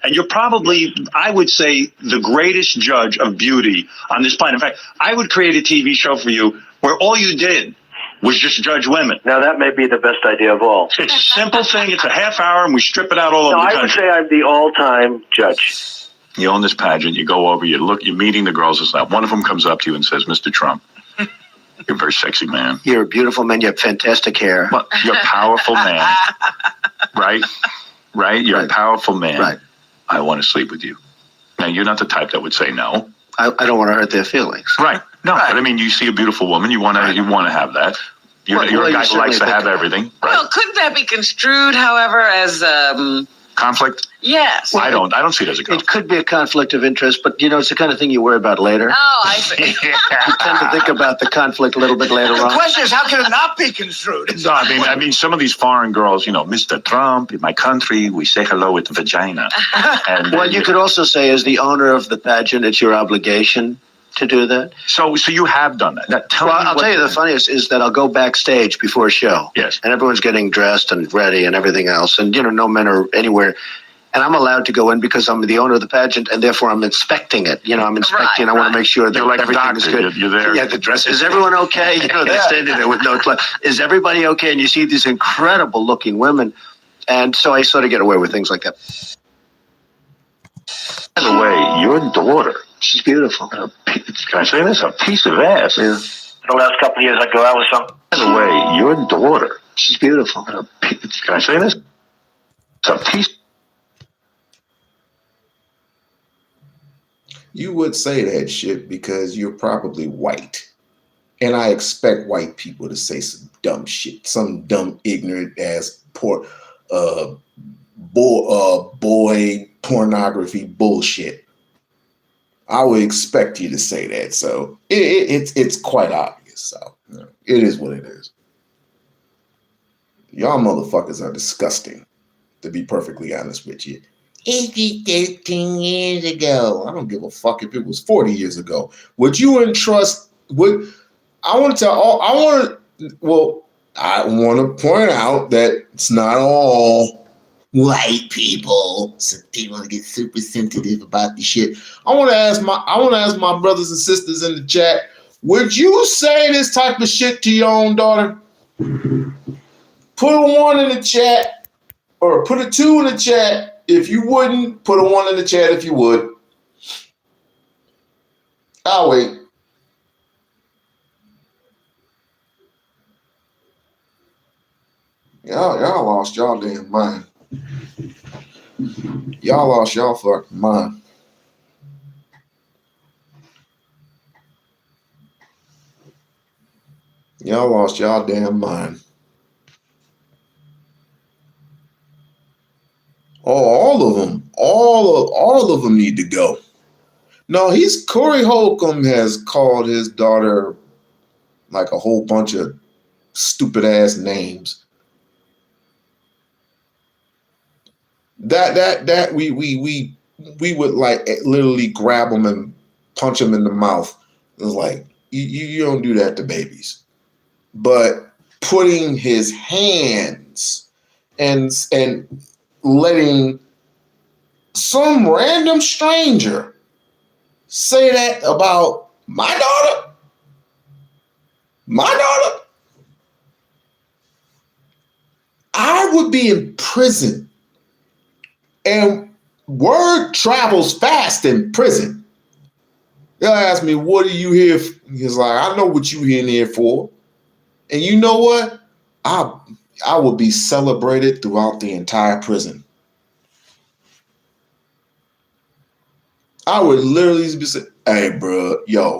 R: And you're probably, I would say, the greatest judge of beauty on this planet. In fact, I would create a TV show for you where all you did was just judge women. Now, that may be the best idea of all. It's a simple thing. It's a half hour, and we strip it out all over the country. I would say I'm the all-time judge. You own this pageant. You go over, you're meeting the girls. It's like one of them comes up to you and says, Mr. Trump, you're a very sexy man. You're a beautiful man. You have fantastic hair. Well, you're a powerful man. Right? You're a powerful man. Right. I want to sleep with you. Now, you're not the type that would say no. I don't want to hurt their feelings. Right. No, right. But I mean, you see a beautiful woman, you want to have that. You're a guy who likes to have everything. Right?
Q: Well, couldn't that be construed, however, as
P: conflict?
Q: Yes.
P: Well, I don't see it as a conflict.
R: It could be a conflict of interest, but it's the kind of thing you worry about later.
Q: Oh, I see.
R: You tend to think about the conflict a little bit later on.
B: The question is, how can it not be construed?
P: No, I mean, some of these foreign girls, Mr. Trump, in my country, we say hello with vagina. And,
R: well, you could also say, as the owner of the pageant, it's your obligation to do that.
P: So you have done that.
R: I'll tell you the funniest is that I'll go backstage before a show.
P: Yes.
R: And everyone's getting dressed and ready and everything else. And, no men are anywhere. And I'm allowed to go in because I'm the owner of the pageant, and therefore I'm inspecting it. I'm inspecting. Right, I want to make sure that everything is good.
P: You're there.
R: Yeah, the dress. Is everyone okay? They're standing there with no clothes. Is everybody okay? And you see these incredible looking women. And so I sort of get away with things like that. By the way, your daughter, she's beautiful. Can I say this? A piece of ass. Yeah. The last couple of years, I go out with some. By the way, your daughter, she's beautiful. Can I say this? It's a piece.
A: You would say that shit because you're probably white. And I expect white people to say some dumb shit, some dumb, ignorant ass boy pornography bullshit. I would expect you to say that. So it's quite obvious. So it is what it is. Y'all motherfuckers are disgusting, to be perfectly honest with you. It's just 13 years ago. I don't give a fuck if it was 40 years ago. Would you entrust? I want to point out that it's not all white people. Some people get super sensitive about the shit. I want to ask my brothers and sisters in the chat. Would you say this type of shit to your own daughter? Put a 1 in the chat, or put a 2 in the chat. If you wouldn't, put a 1 in the chat if you would. I'll wait. Y'all lost y'all damn mind. Y'all lost y'all fucking mind. Y'all lost y'all damn mind. Oh, all of them need to go. No, Corey Holcomb has called his daughter like a whole bunch of stupid ass names. That we would like literally grab them and punch them in the mouth. It was like you don't do that to babies. But putting his hands and letting some random stranger say that about my daughter, I would be in prison. And word travels fast in prison. They'll ask me, what are you here for? He's like, I know what you in here for. And you know what? I would be celebrated throughout the entire prison. I would literally be saying, hey, bro,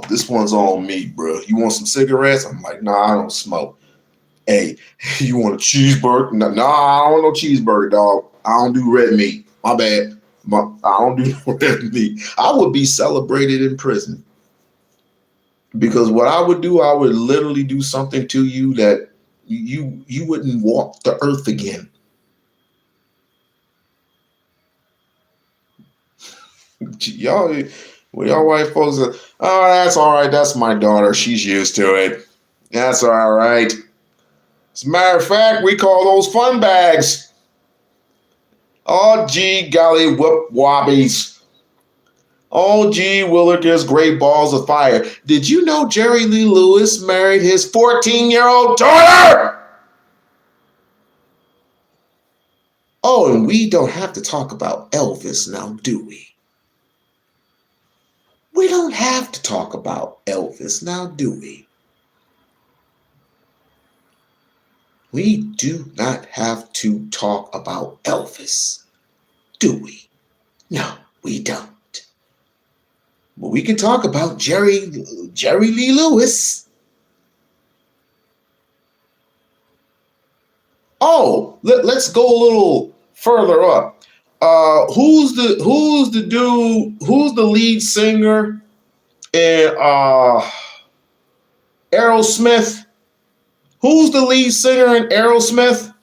A: this one's on me, bro. You want some cigarettes? I'm like, nah, I don't smoke. Hey, you want a cheeseburger? No, I don't want no cheeseburger, dog. I don't do red meat. My bad. I don't do red meat. I would be celebrated in prison. Because what I would do, I would literally do something to you that you wouldn't walk the earth again. Y'all, well, y'all white folks are, oh, that's all right. That's my daughter. She's used to it. That's all right. As a matter of fact, we call those fun bags. Oh, gee, golly, whoop wobbies. Oh, gee, Willikers, great balls of fire. Did you know Jerry Lee Lewis married his 14-year-old daughter? Oh, and we don't have to talk about Elvis now, do we? We don't have to talk about Elvis now, do we? We do not have to talk about Elvis, do we? No, we don't. But we can talk about Jerry Lee Lewis. Oh, let's go a little further up. Who's the lead singer in Aerosmith? Who's the lead singer in Aerosmith?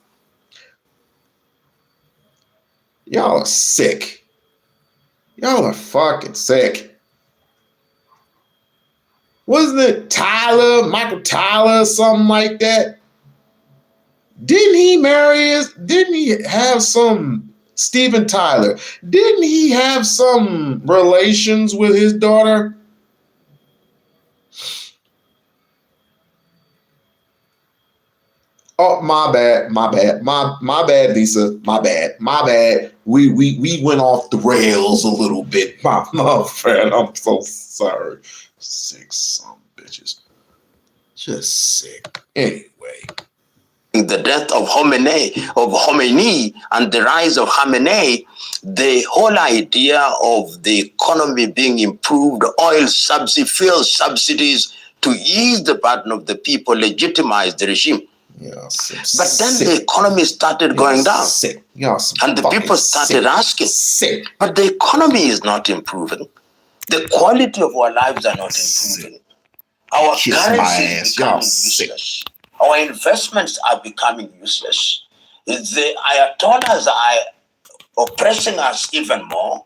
A: Y'all are sick. Y'all are fucking sick. Wasn't it Michael Tyler, something like that? Didn't he have some, Steven Tyler, didn't he have some relations with his daughter? Oh, my bad, Lisa, my bad. We went off the rails a little bit. My friend, I'm so sorry. Sick son of bitches. Just sick. Anyway.
P: The death of Khomeini and the rise of Khamenei, the whole idea of the economy being improved, oil subsidy, fuel subsidies to ease the burden of the people, legitimized the regime. But then the economy started going down. And the people started asking, but the economy is not improving. The quality of our lives are not improving. Our currency is becoming useless. Our investments are becoming useless. The Ayatollahs are oppressing us even more.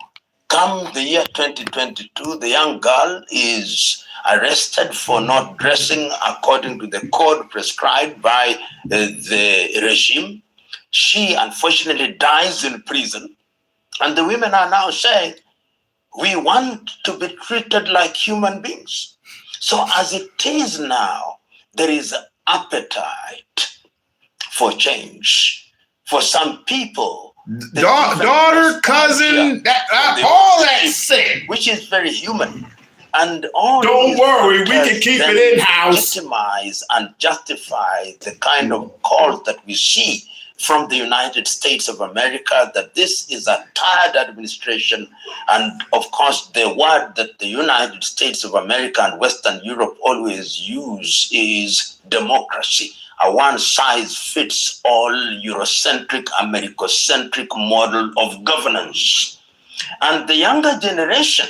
P: Come the year 2022, the young girl is arrested for not dressing according to the code prescribed by the regime. She unfortunately dies in prison. And the women are now saying, we want to be treated like human beings. So as it is now, there is appetite for change. For some people,
A: daughter, cousin, all that shit,
P: which is very human. And all
A: don't worry, we can keep it in house.
P: Legitimize and justify the kind of calls that we see from the United States of America that this is a tired administration. And of course, the word that the United States of America and Western Europe always use is democracy. A one-size-fits-all Eurocentric, Americocentric model of governance. And the younger generation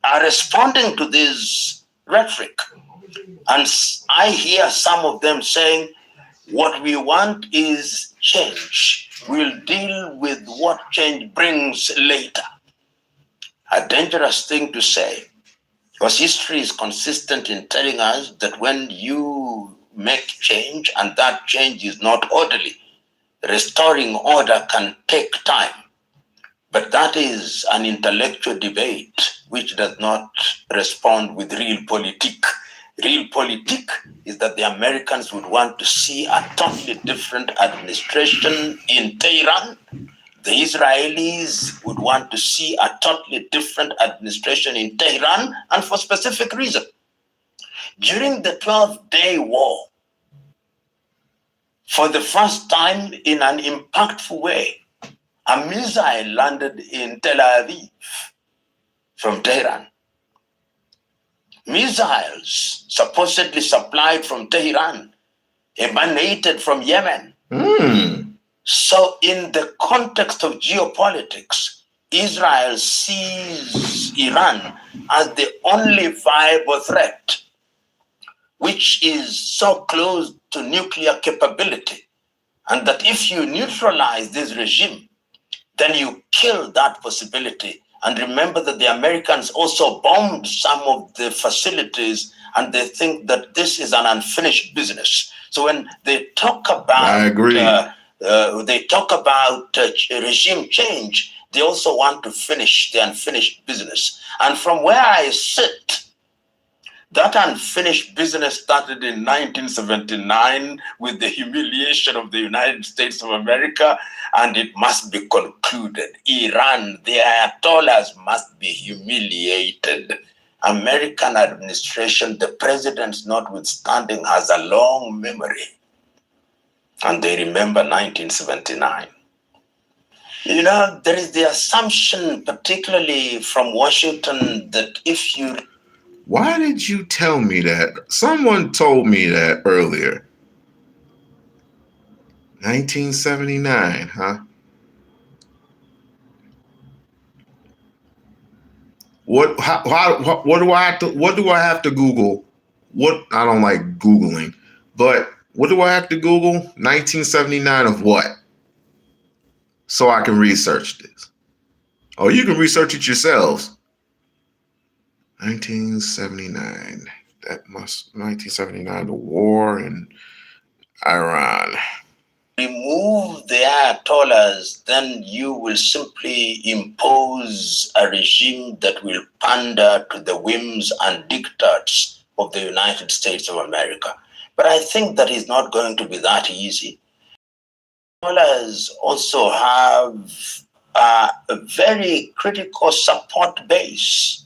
P: are responding to this rhetoric. And I hear some of them saying, what we want is change. We'll deal with what change brings later. A dangerous thing to say, because history is consistent in telling us that when you make change and that change is not orderly, restoring order can take time. But that is an intellectual debate which does not respond with real politique. Real politique is that the Americans would want to see a totally different administration in Tehran. The Israelis would want to see a totally different administration in Tehran, and for specific reason. During the 12-day war, for the first time in an impactful way, a missile landed in Tel Aviv from Tehran. Missiles supposedly supplied from Tehran emanated from Yemen.
A: Mm.
P: So in the context of geopolitics, Israel sees Iran as the only viable threat, which is so close to nuclear capability. And that if you neutralize this regime, then you kill that possibility. And remember that the Americans also bombed some of the facilities, and they think that this is an unfinished business. So when they talk about,
A: I agree.
P: Regime change, they also want to finish the unfinished business. And from where I sit, that unfinished business started in 1979 with the humiliation of the United States of America, and it must be concluded. Iran, the Ayatollahs must be humiliated. American administration, the presidents notwithstanding, has a long memory. And they remember 1979. You know, there is the assumption, particularly from Washington, that if you...
A: Why did you tell me that? Someone told me that earlier. 1979, huh? What do I have to Google? What, I don't like Googling, but what do I have to Google? 1979 of what? So I can research this. Oh, you can research it yourselves. 1979. 1979, the war in Iran.
P: Remove the Ayatollahs, then you will simply impose a regime that will pander to the whims and diktats of the United States of America. But I think that is not going to be that easy. Ayatollahs also have a very critical support base.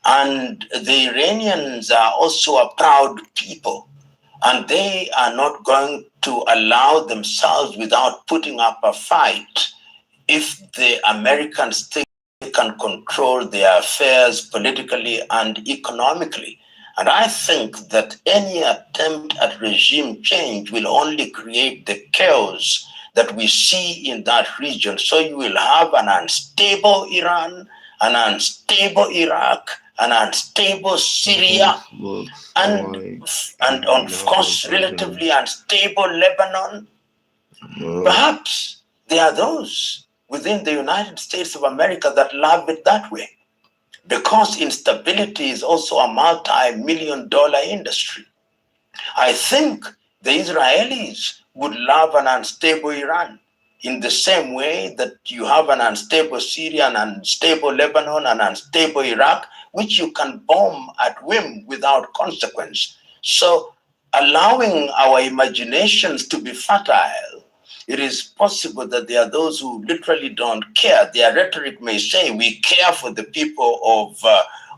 P: And the Iranians are also a proud people. And they are not going to allow themselves without putting up a fight if the Americans think they can control their affairs politically and economically. And I think that any attempt at regime change will only create the chaos that we see in that region. So you will have an unstable Iran, an unstable Iraq, an unstable Syria, and of course, relatively unstable Lebanon. Perhaps there are those within the United States of America that love it that way, because instability is also a multi-million-dollar industry. I think the Israelis would love an unstable Iran in the same way that you have an unstable Syria, an unstable Lebanon, an unstable Iraq, which you can bomb at whim without consequence. So allowing our imaginations to be fertile, it is possible that there are those who literally don't care. Their rhetoric may say, we care for the people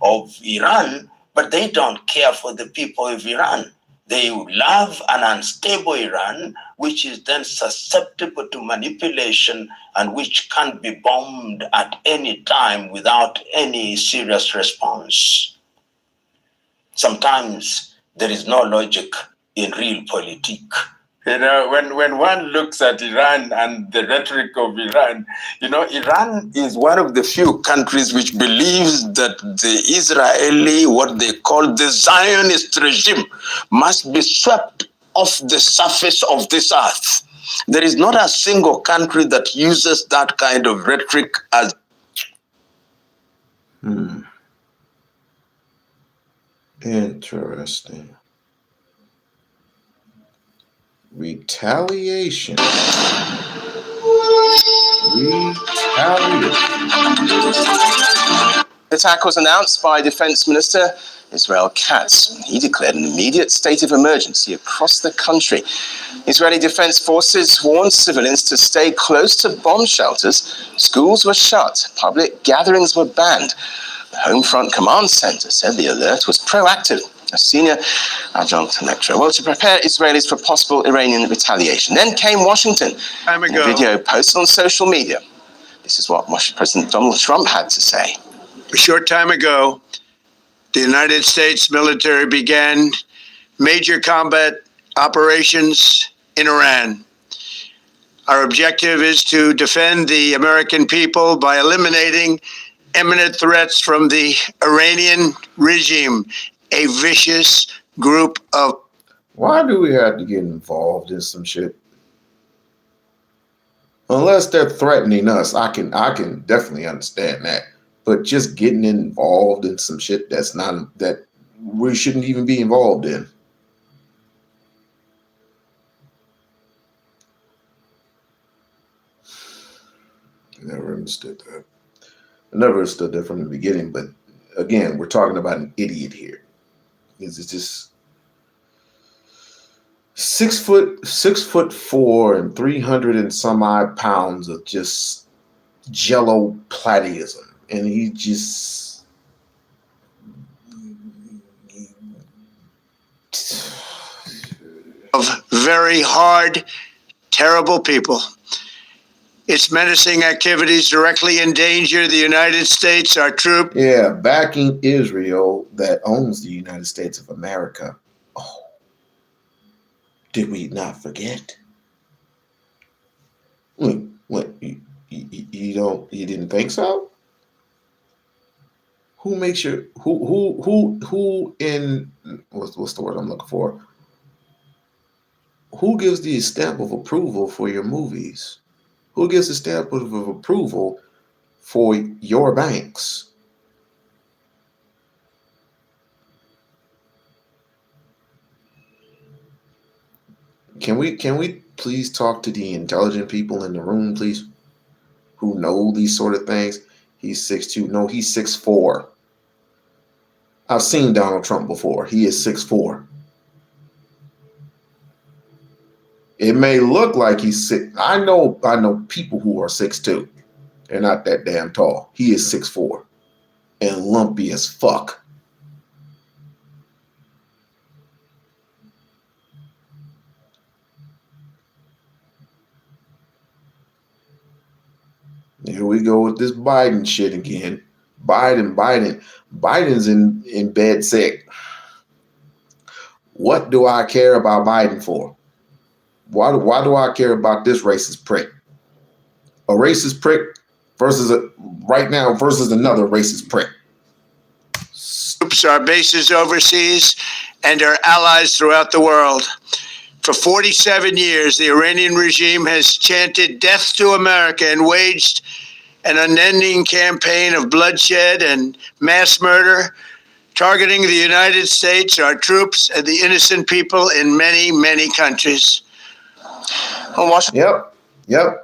P: of Iran, but they don't care for the people of Iran. They love an unstable Iran, which is then susceptible to manipulation and which can be bombed at any time without any serious response. Sometimes there is no logic in realpolitik. You know, when one looks at Iran and the rhetoric of Iran, you know, Iran is one of the few countries which believes that the Israeli, what they call the Zionist regime, must be swept off the surface of this earth. There is not a single country that uses that kind of rhetoric as...
A: Interesting. Retaliation.
H: The attack was announced by Defense Minister Israel Katz. He declared an immediate state of emergency across the country. Israeli Defense Forces warned civilians to stay close to bomb shelters. Schools were shut. Public gatherings were banned. The Home Front Command Center said the alert was proactive. A senior adjunct lecturer. Well, to prepare Israelis for possible Iranian retaliation. Then came Washington. In a video posted on social media. This is what President Donald Trump had to say.
B: A short time ago, the United States military began major combat operations in Iran. Our objective is to defend the American people by eliminating imminent threats from the Iranian regime, a vicious group of...
A: Why do we have to get involved in some shit? Unless they're threatening us, I can definitely understand that. But just getting involved in some shit that we shouldn't even be involved in. I never understood that. I never understood that from the beginning. But again, we're talking about an idiot here. It's just 6'4" and 300 and some odd pounds of just jello platyism, and he just
B: of very hard, terrible people. Its menacing activities directly endanger the United States, our troops.
A: Yeah, backing Israel that owns the United States of America. Oh, did we not forget? What? You didn't think so? Who makes your who in what's the word I'm looking for? Who gives the stamp of approval for your movies? Who gives the stamp of approval for your banks? Can we please talk to the intelligent people in the room, please? Who know these sort of things? He's 6'2". No, he's 6'4". I've seen Donald Trump before. He is 6'4". It may look like he's 6. I know people who are 6'2". They're not that damn tall. He is 6'4" and lumpy as fuck. Here we go with this Biden shit again. Biden's in bed sick. What do I care about Biden for? Why do I care about this racist prick? A racist prick versus another racist prick.
B: Troops, our bases overseas, and our allies throughout the world. For 47 years, the Iranian regime has chanted death to America and waged an unending campaign of bloodshed and mass murder, targeting the United States, our troops, and the innocent people in many, many countries.
A: Yep.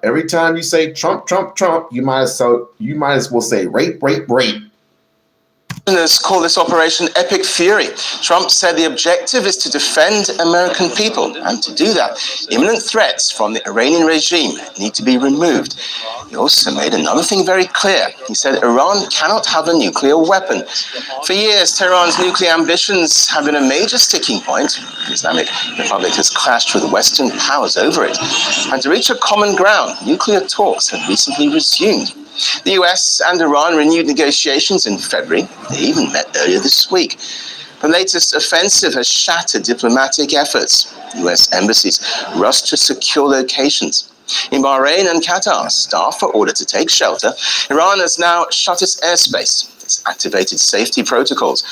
A: Every time you say Trump, Trump, Trump, you might as well say rape, rape, rape.
S: Call this operation Epic Fury. Trump said the objective is to defend American people, and to do that, imminent threats from the Iranian regime need to be removed. He also made another thing very clear. He said Iran cannot have a nuclear weapon. For years, Tehran's nuclear ambitions have been a major sticking point. The Islamic Republic has clashed with Western powers over it. And to reach a common ground, nuclear talks have recently resumed. The US and Iran renewed negotiations in February. They even met earlier this week. The latest offensive has shattered diplomatic efforts. US embassies rushed to secure locations. In Bahrain and Qatar, staff are ordered to take shelter. Iran has now shut its airspace. It's activated safety protocols.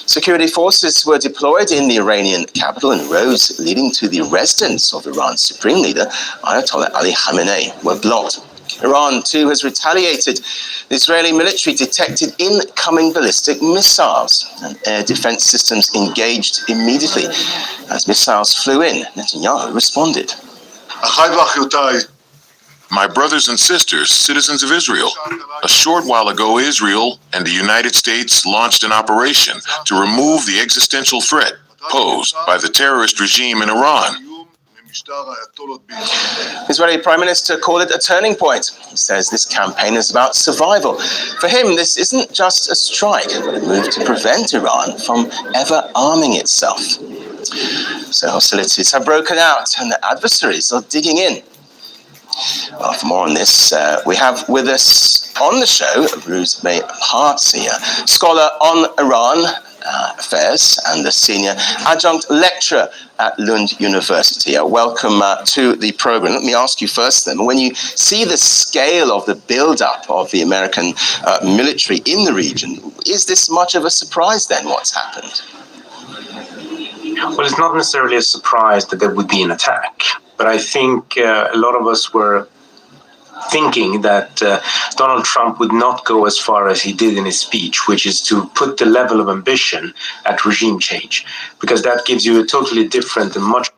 S: Security forces were deployed in the Iranian capital, and roads leading to the residence of Iran's supreme leader, Ayatollah Ali Khamenei, were blocked. Iran, too, has retaliated. The Israeli military detected incoming ballistic missiles, and air defense systems engaged immediately. As missiles flew in, Netanyahu responded.
T: My brothers and sisters, citizens of Israel, a short while ago, Israel and the United States launched an operation to remove the existential threat posed by the terrorist regime in Iran.
S: Israeli Prime Minister called it a turning point. He says this campaign is about survival. For him, this isn't just a strike, but a move to prevent Iran from ever arming itself. So hostilities have broken out, and the adversaries are digging in. Well, for more on this, we have with us on the show Ruz May Partzia, scholar on Iran Affairs and the senior adjunct lecturer at Lund University. Welcome to the program. Let me ask you first then, when you see the scale of the build-up of the American military in the region, is this much of a surprise then, what's happened?
U: Well, it's not necessarily a surprise that there would be an attack, but I think a lot of us were thinking that Donald Trump would not go as far as he did in his speech, which is to put the level of ambition at regime change, because that gives you a totally different and much...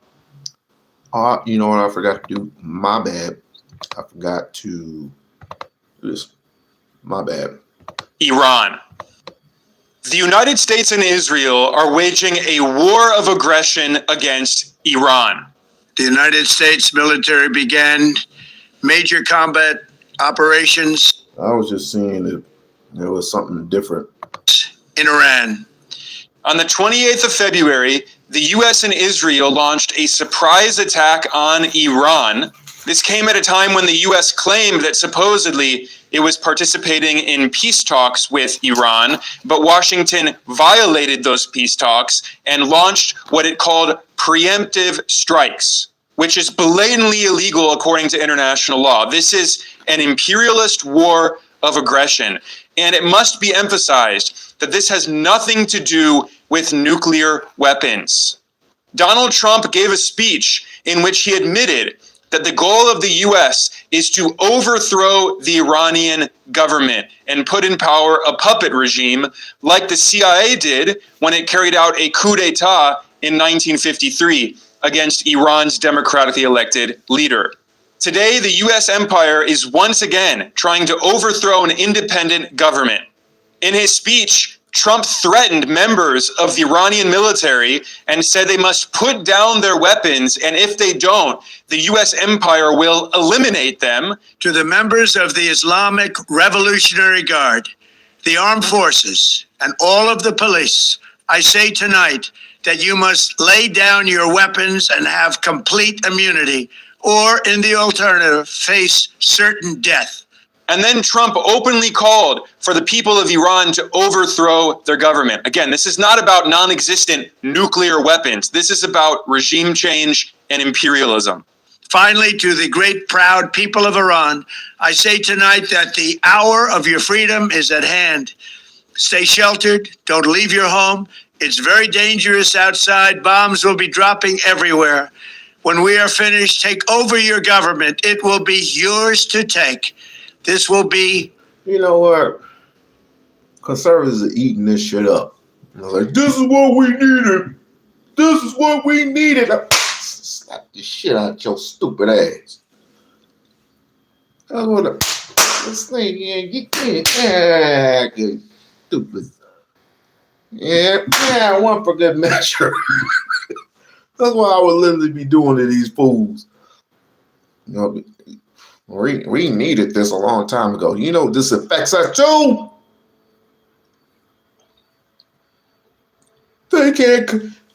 A: You know what I forgot to do? My bad. I forgot to do this. My bad.
V: Iran. The United States and Israel are waging a war of aggression against Iran.
B: The United States military began major combat operations.
A: I was just seeing that there was something different
B: in Iran.
V: On the 28th of February, the U.S. and Israel launched a surprise attack on Iran. This came at a time when the U.S. claimed that supposedly it was participating in peace talks with Iran, but Washington violated those peace talks and launched what it called preemptive strikes, which is blatantly illegal according to international law. This is an imperialist war of aggression, and it must be emphasized that this has nothing to do with nuclear weapons. Donald Trump gave a speech in which he admitted that the goal of the U.S. is to overthrow the Iranian government and put in power a puppet regime like the CIA did when it carried out a coup d'etat in 1953 against Iran's democratically elected leader. Today, the U.S. empire is once again trying to overthrow an independent government. In his speech, Trump threatened members of the Iranian military and said they must put down their weapons, and if they don't, the U.S. empire will eliminate them.
B: To the members of the Islamic Revolutionary Guard, the armed forces, and all of the police, I say tonight that you must lay down your weapons and have complete immunity, or in the alternative, face certain death.
V: And then Trump openly called for the people of Iran to overthrow their government. Again, this is not about non-existent nuclear weapons. This is about regime change and imperialism.
B: Finally, to the great, proud people of Iran, I say tonight that the hour of your freedom is at hand. Stay sheltered. Don't leave your home. It's very dangerous outside. Bombs will be dropping everywhere. When we are finished, take over your government. It will be yours to take. This will be...
A: You know what? Conservatives are eating this shit up. They're like, this is what we needed. This is what we needed. Slap the shit out your stupid ass. That's what this thing, yeah, you can't, stupid. Yeah, one for good measure. That's what I would literally be doing to these fools. You know, we needed this a long time ago. You know, this affects us too.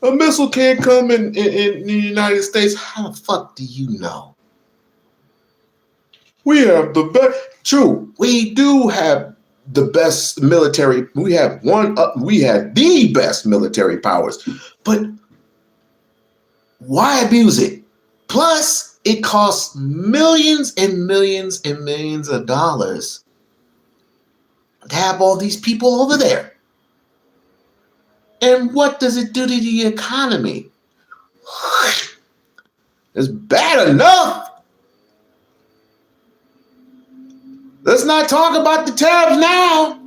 A: A missile can't come in the United States. How the fuck do you know? We have the best. True, we do have the best military. We have the best military powers. But why abuse it? Plus, it costs millions and millions and millions of dollars to have all these people over there. And what does it do to the economy? It's bad enough. Let's not talk about the tariffs now.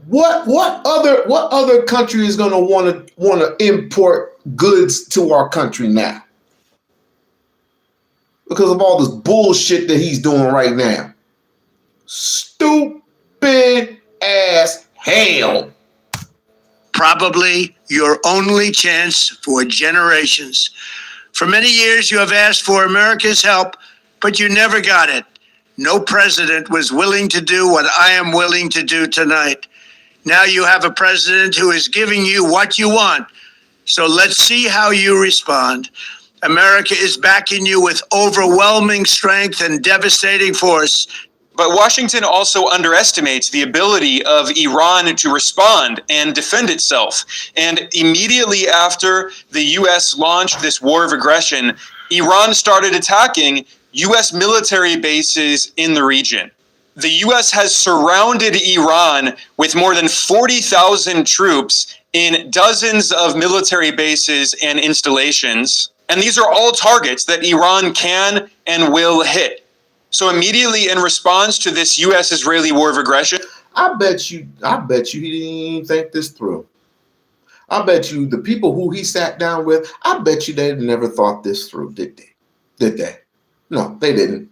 A: What other country is going to want to import goods to our country now? Because of all this bullshit that he's doing right now. Stupid ass hell.
B: Probably your only chance for generations. For many years, you have asked for America's help, but you never got it. No president was willing to do what I am willing to do tonight. Now you have a president who is giving you what you want. So let's see how you respond. America is backing you with overwhelming strength and devastating force.
V: But Washington also underestimates the ability of Iran to respond and defend itself. And immediately after the U.S. launched this war of aggression, Iran started attacking U.S. military bases in the region. The U.S. has surrounded Iran with more than 40,000 troops in dozens of military bases and installations. And these are all targets that Iran can and will hit. So immediately in response to this U.S.-Israeli war of aggression,
A: I bet you he didn't even think this through. I bet you the people who he sat down with, I bet you they never thought this through, did they? Did they? No, they didn't.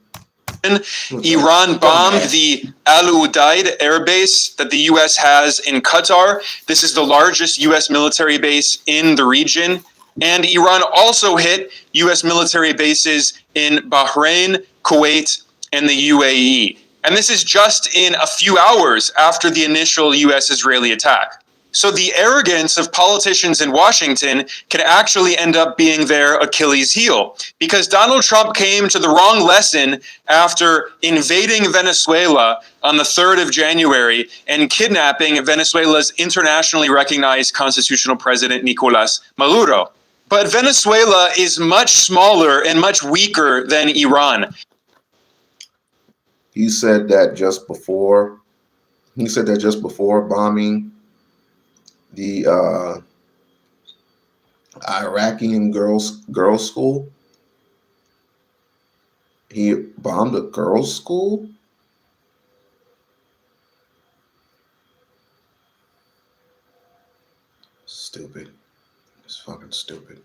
V: Iran bombed the Al Udeid air base that the U.S. has in Qatar. This is the largest U.S. military base in the region. And Iran also hit U.S. military bases in Bahrain, Kuwait, and the UAE. And this is just in a few hours after the initial U.S.-Israeli attack. So the arrogance of politicians in Washington can actually end up being their Achilles heel, because Donald Trump came to the wrong lesson after invading Venezuela on the 3rd of January and kidnapping Venezuela's internationally recognized constitutional president, Nicolas Maduro. But Venezuela is much smaller and much weaker than Iran.
A: He said that just before bombing the Iraqi girls' school. He bombed a girls' school? Stupid. It's fucking stupid.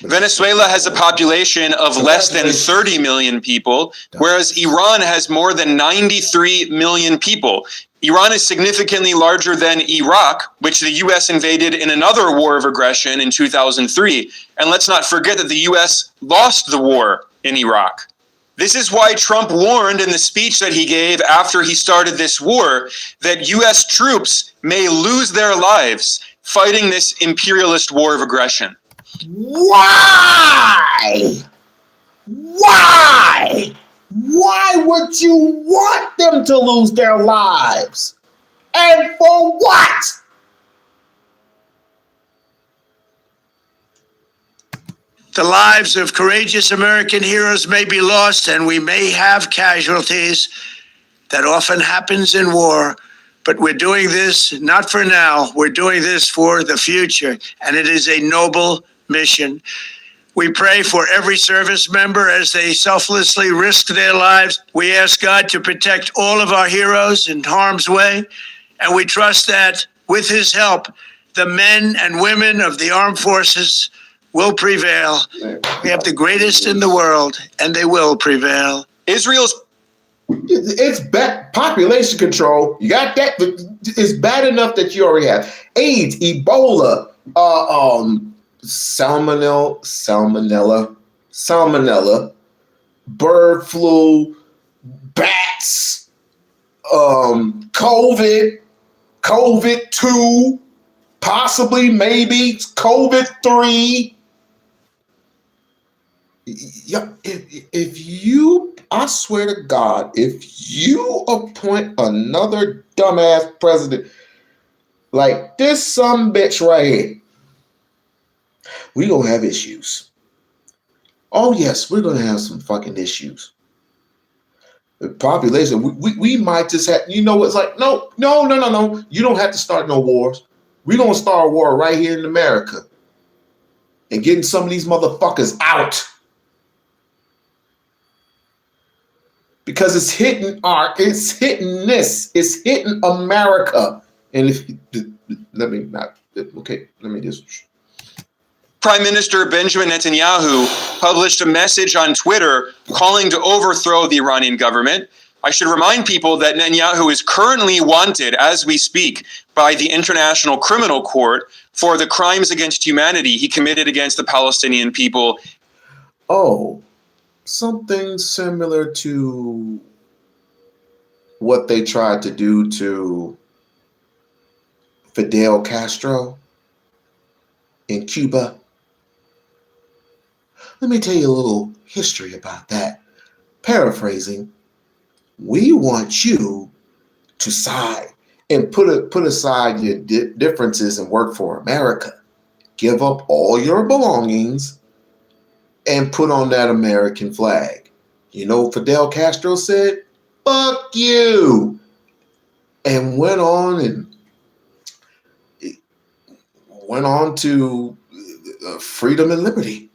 V: Venezuela has a population of less than 30 million people, whereas Iran has more than 93 million people. Iran is significantly larger than Iraq, which the U.S. invaded in another war of aggression in 2003. And let's not forget that the U.S. lost the war in Iraq. This is why Trump warned in the speech that he gave after he started this war that U.S. troops may lose their lives fighting this imperialist war of aggression.
A: Why? Why? Why would you want them to lose their lives? And for what?
B: The lives of courageous American heroes may be lost, and we may have casualties. That often happens in war. But we're doing this not for now. We're doing this for the future, and it is a noble mission. We pray for every service member as they selflessly risk their lives. We ask God to protect all of our heroes in harm's way, and we trust that with his help, the men and women of the armed forces will prevail. We have the greatest in the world, and they will prevail.
A: It's bad population control. You got that? It's bad enough that you already have AIDS, Ebola, salmonella, bird flu, bats, COVID-2, possibly, maybe COVID-3. Yeah, I swear to God, if you appoint another dumbass president like this sumbitch right here, we gonna have issues. Oh yes, we're gonna have some fucking issues. The population, we might just have, it's like, no. You don't have to start no wars. We're gonna start a war right here in America and getting some of these motherfuckers out. Because it's hitting America. And let me just.
V: Prime Minister Benjamin Netanyahu published a message on Twitter calling to overthrow the Iranian government. I should remind people that Netanyahu is currently wanted, as we speak, by the International Criminal Court for the crimes against humanity he committed against the Palestinian people.
A: Oh. Something similar to what they tried to do to Fidel Castro in Cuba. Let me tell you a little history about that. Paraphrasing, We want you to side and put aside your differences and work for America. Give up all your belongings and put on that American flag. You know what Fidel Castro said? Fuck you. And went on to freedom and liberty.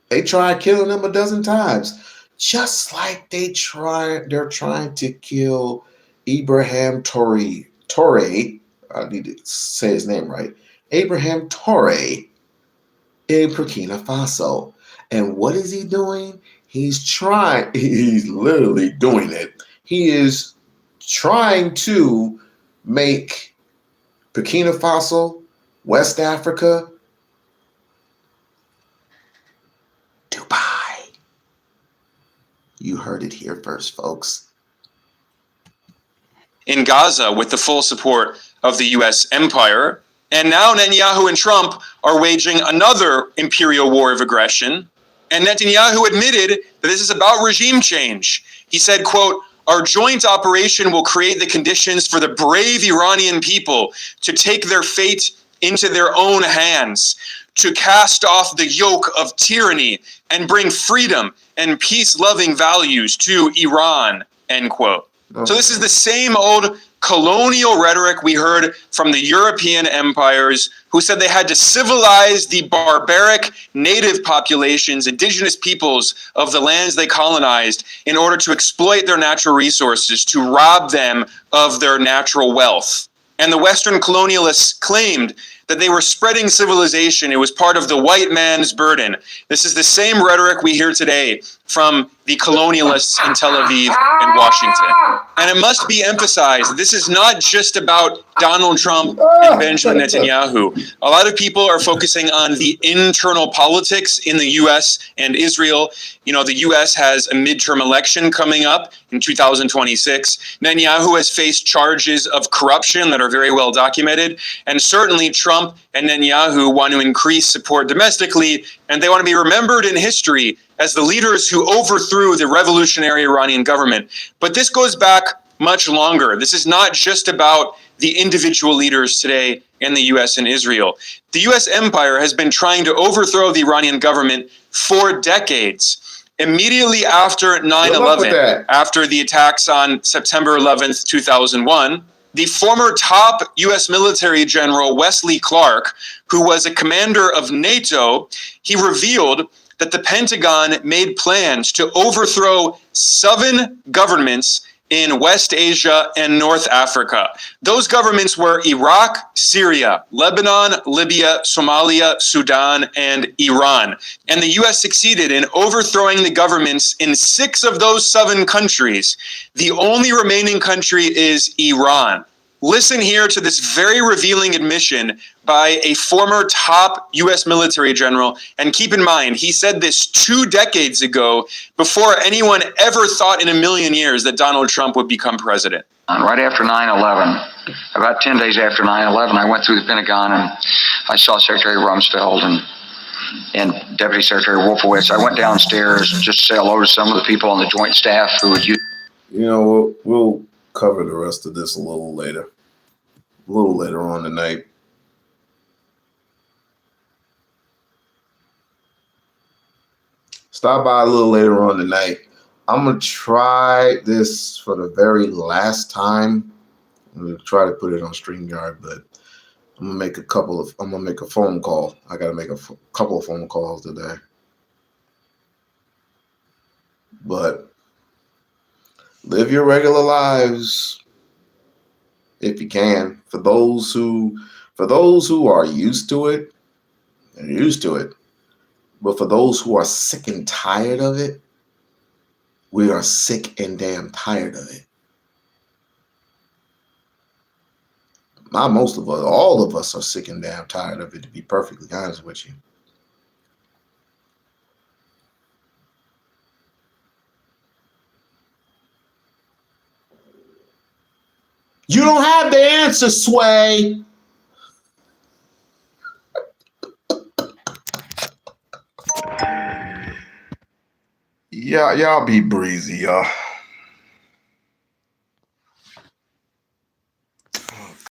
A: They tried killing him a dozen times, just like they're trying to kill Ibrahim Traoré. I need to say his name right. Ibrahim Traoré in Burkina Faso. And what is he doing? He's literally doing it. He is trying to make Burkina Faso, West Africa, Dubai. You heard it here first, folks.
V: In Gaza, with the full support of the U.S. empire. And now Netanyahu and Trump are waging another imperial war of aggression. And Netanyahu admitted that this is about regime change. He said, quote, "Our joint operation will create the conditions for the brave Iranian people to take their fate into their own hands, to cast off the yoke of tyranny and bring freedom and peace-loving values to Iran," end quote. So this is the same old colonial rhetoric we heard from the European empires who said they had to civilize the barbaric native populations, indigenous peoples of the lands they colonized in order to exploit their natural resources, to rob them of their natural wealth. And the Western colonialists claimed that they were spreading civilization. It was part of the white man's burden. This is the same rhetoric we hear today from the colonialists in Tel Aviv and Washington. And it must be emphasized, this is not just about Donald Trump and Benjamin Netanyahu. A lot of people are focusing on the internal politics in the U.S. and Israel. You know, the U.S. has a midterm election coming up in 2026. Netanyahu has faced charges of corruption that are very well documented. And certainly Trump and Netanyahu want to increase support domestically, and they want to be remembered in history as the leaders who overthrew the revolutionary Iranian government. But this goes back much longer. This is not just about the individual leaders today in the U.S. and Israel. The U.S. empire has been trying to overthrow the Iranian government for decades. Immediately after 9/11, after the attacks on September 11th, 2001, the former top U.S. military general Wesley Clark, who was a commander of NATO, he revealed that the Pentagon made plans to overthrow 7 governments in West Asia and North Africa. Those governments were Iraq, Syria, Lebanon, Libya, Somalia, Sudan, and Iran. And the U.S. succeeded in overthrowing the governments in 6 of those 7 countries. The only remaining country is Iran. Listen here to this very revealing admission by a former top U.S. military general. And keep in mind, he said this 2 decades ago before anyone ever thought in a million years that Donald Trump would become president.
E: Right after 9/11, about 10 days after 9/11, I went through the Pentagon and I saw Secretary Rumsfeld and Deputy Secretary Wolfowitz. I went downstairs just to say hello to some of the people on the joint staff who would use.
A: You know, we'll cover the rest of this a little later on tonight. Stop by a little later on tonight. I'm gonna try this for the very last time. I'm gonna try to put it on StreamYard, but I'm gonna make a phone call. I gotta make a couple of phone calls today. But live your regular lives if you can. For those who are used to it, they're used to it. But for those who are sick and tired of it, we are sick and damn tired of it. Not most of us, all of us are sick and damn tired of it, to be perfectly honest with you. You don't have the answer, Sway. Yeah, y'all be breezy, y'all.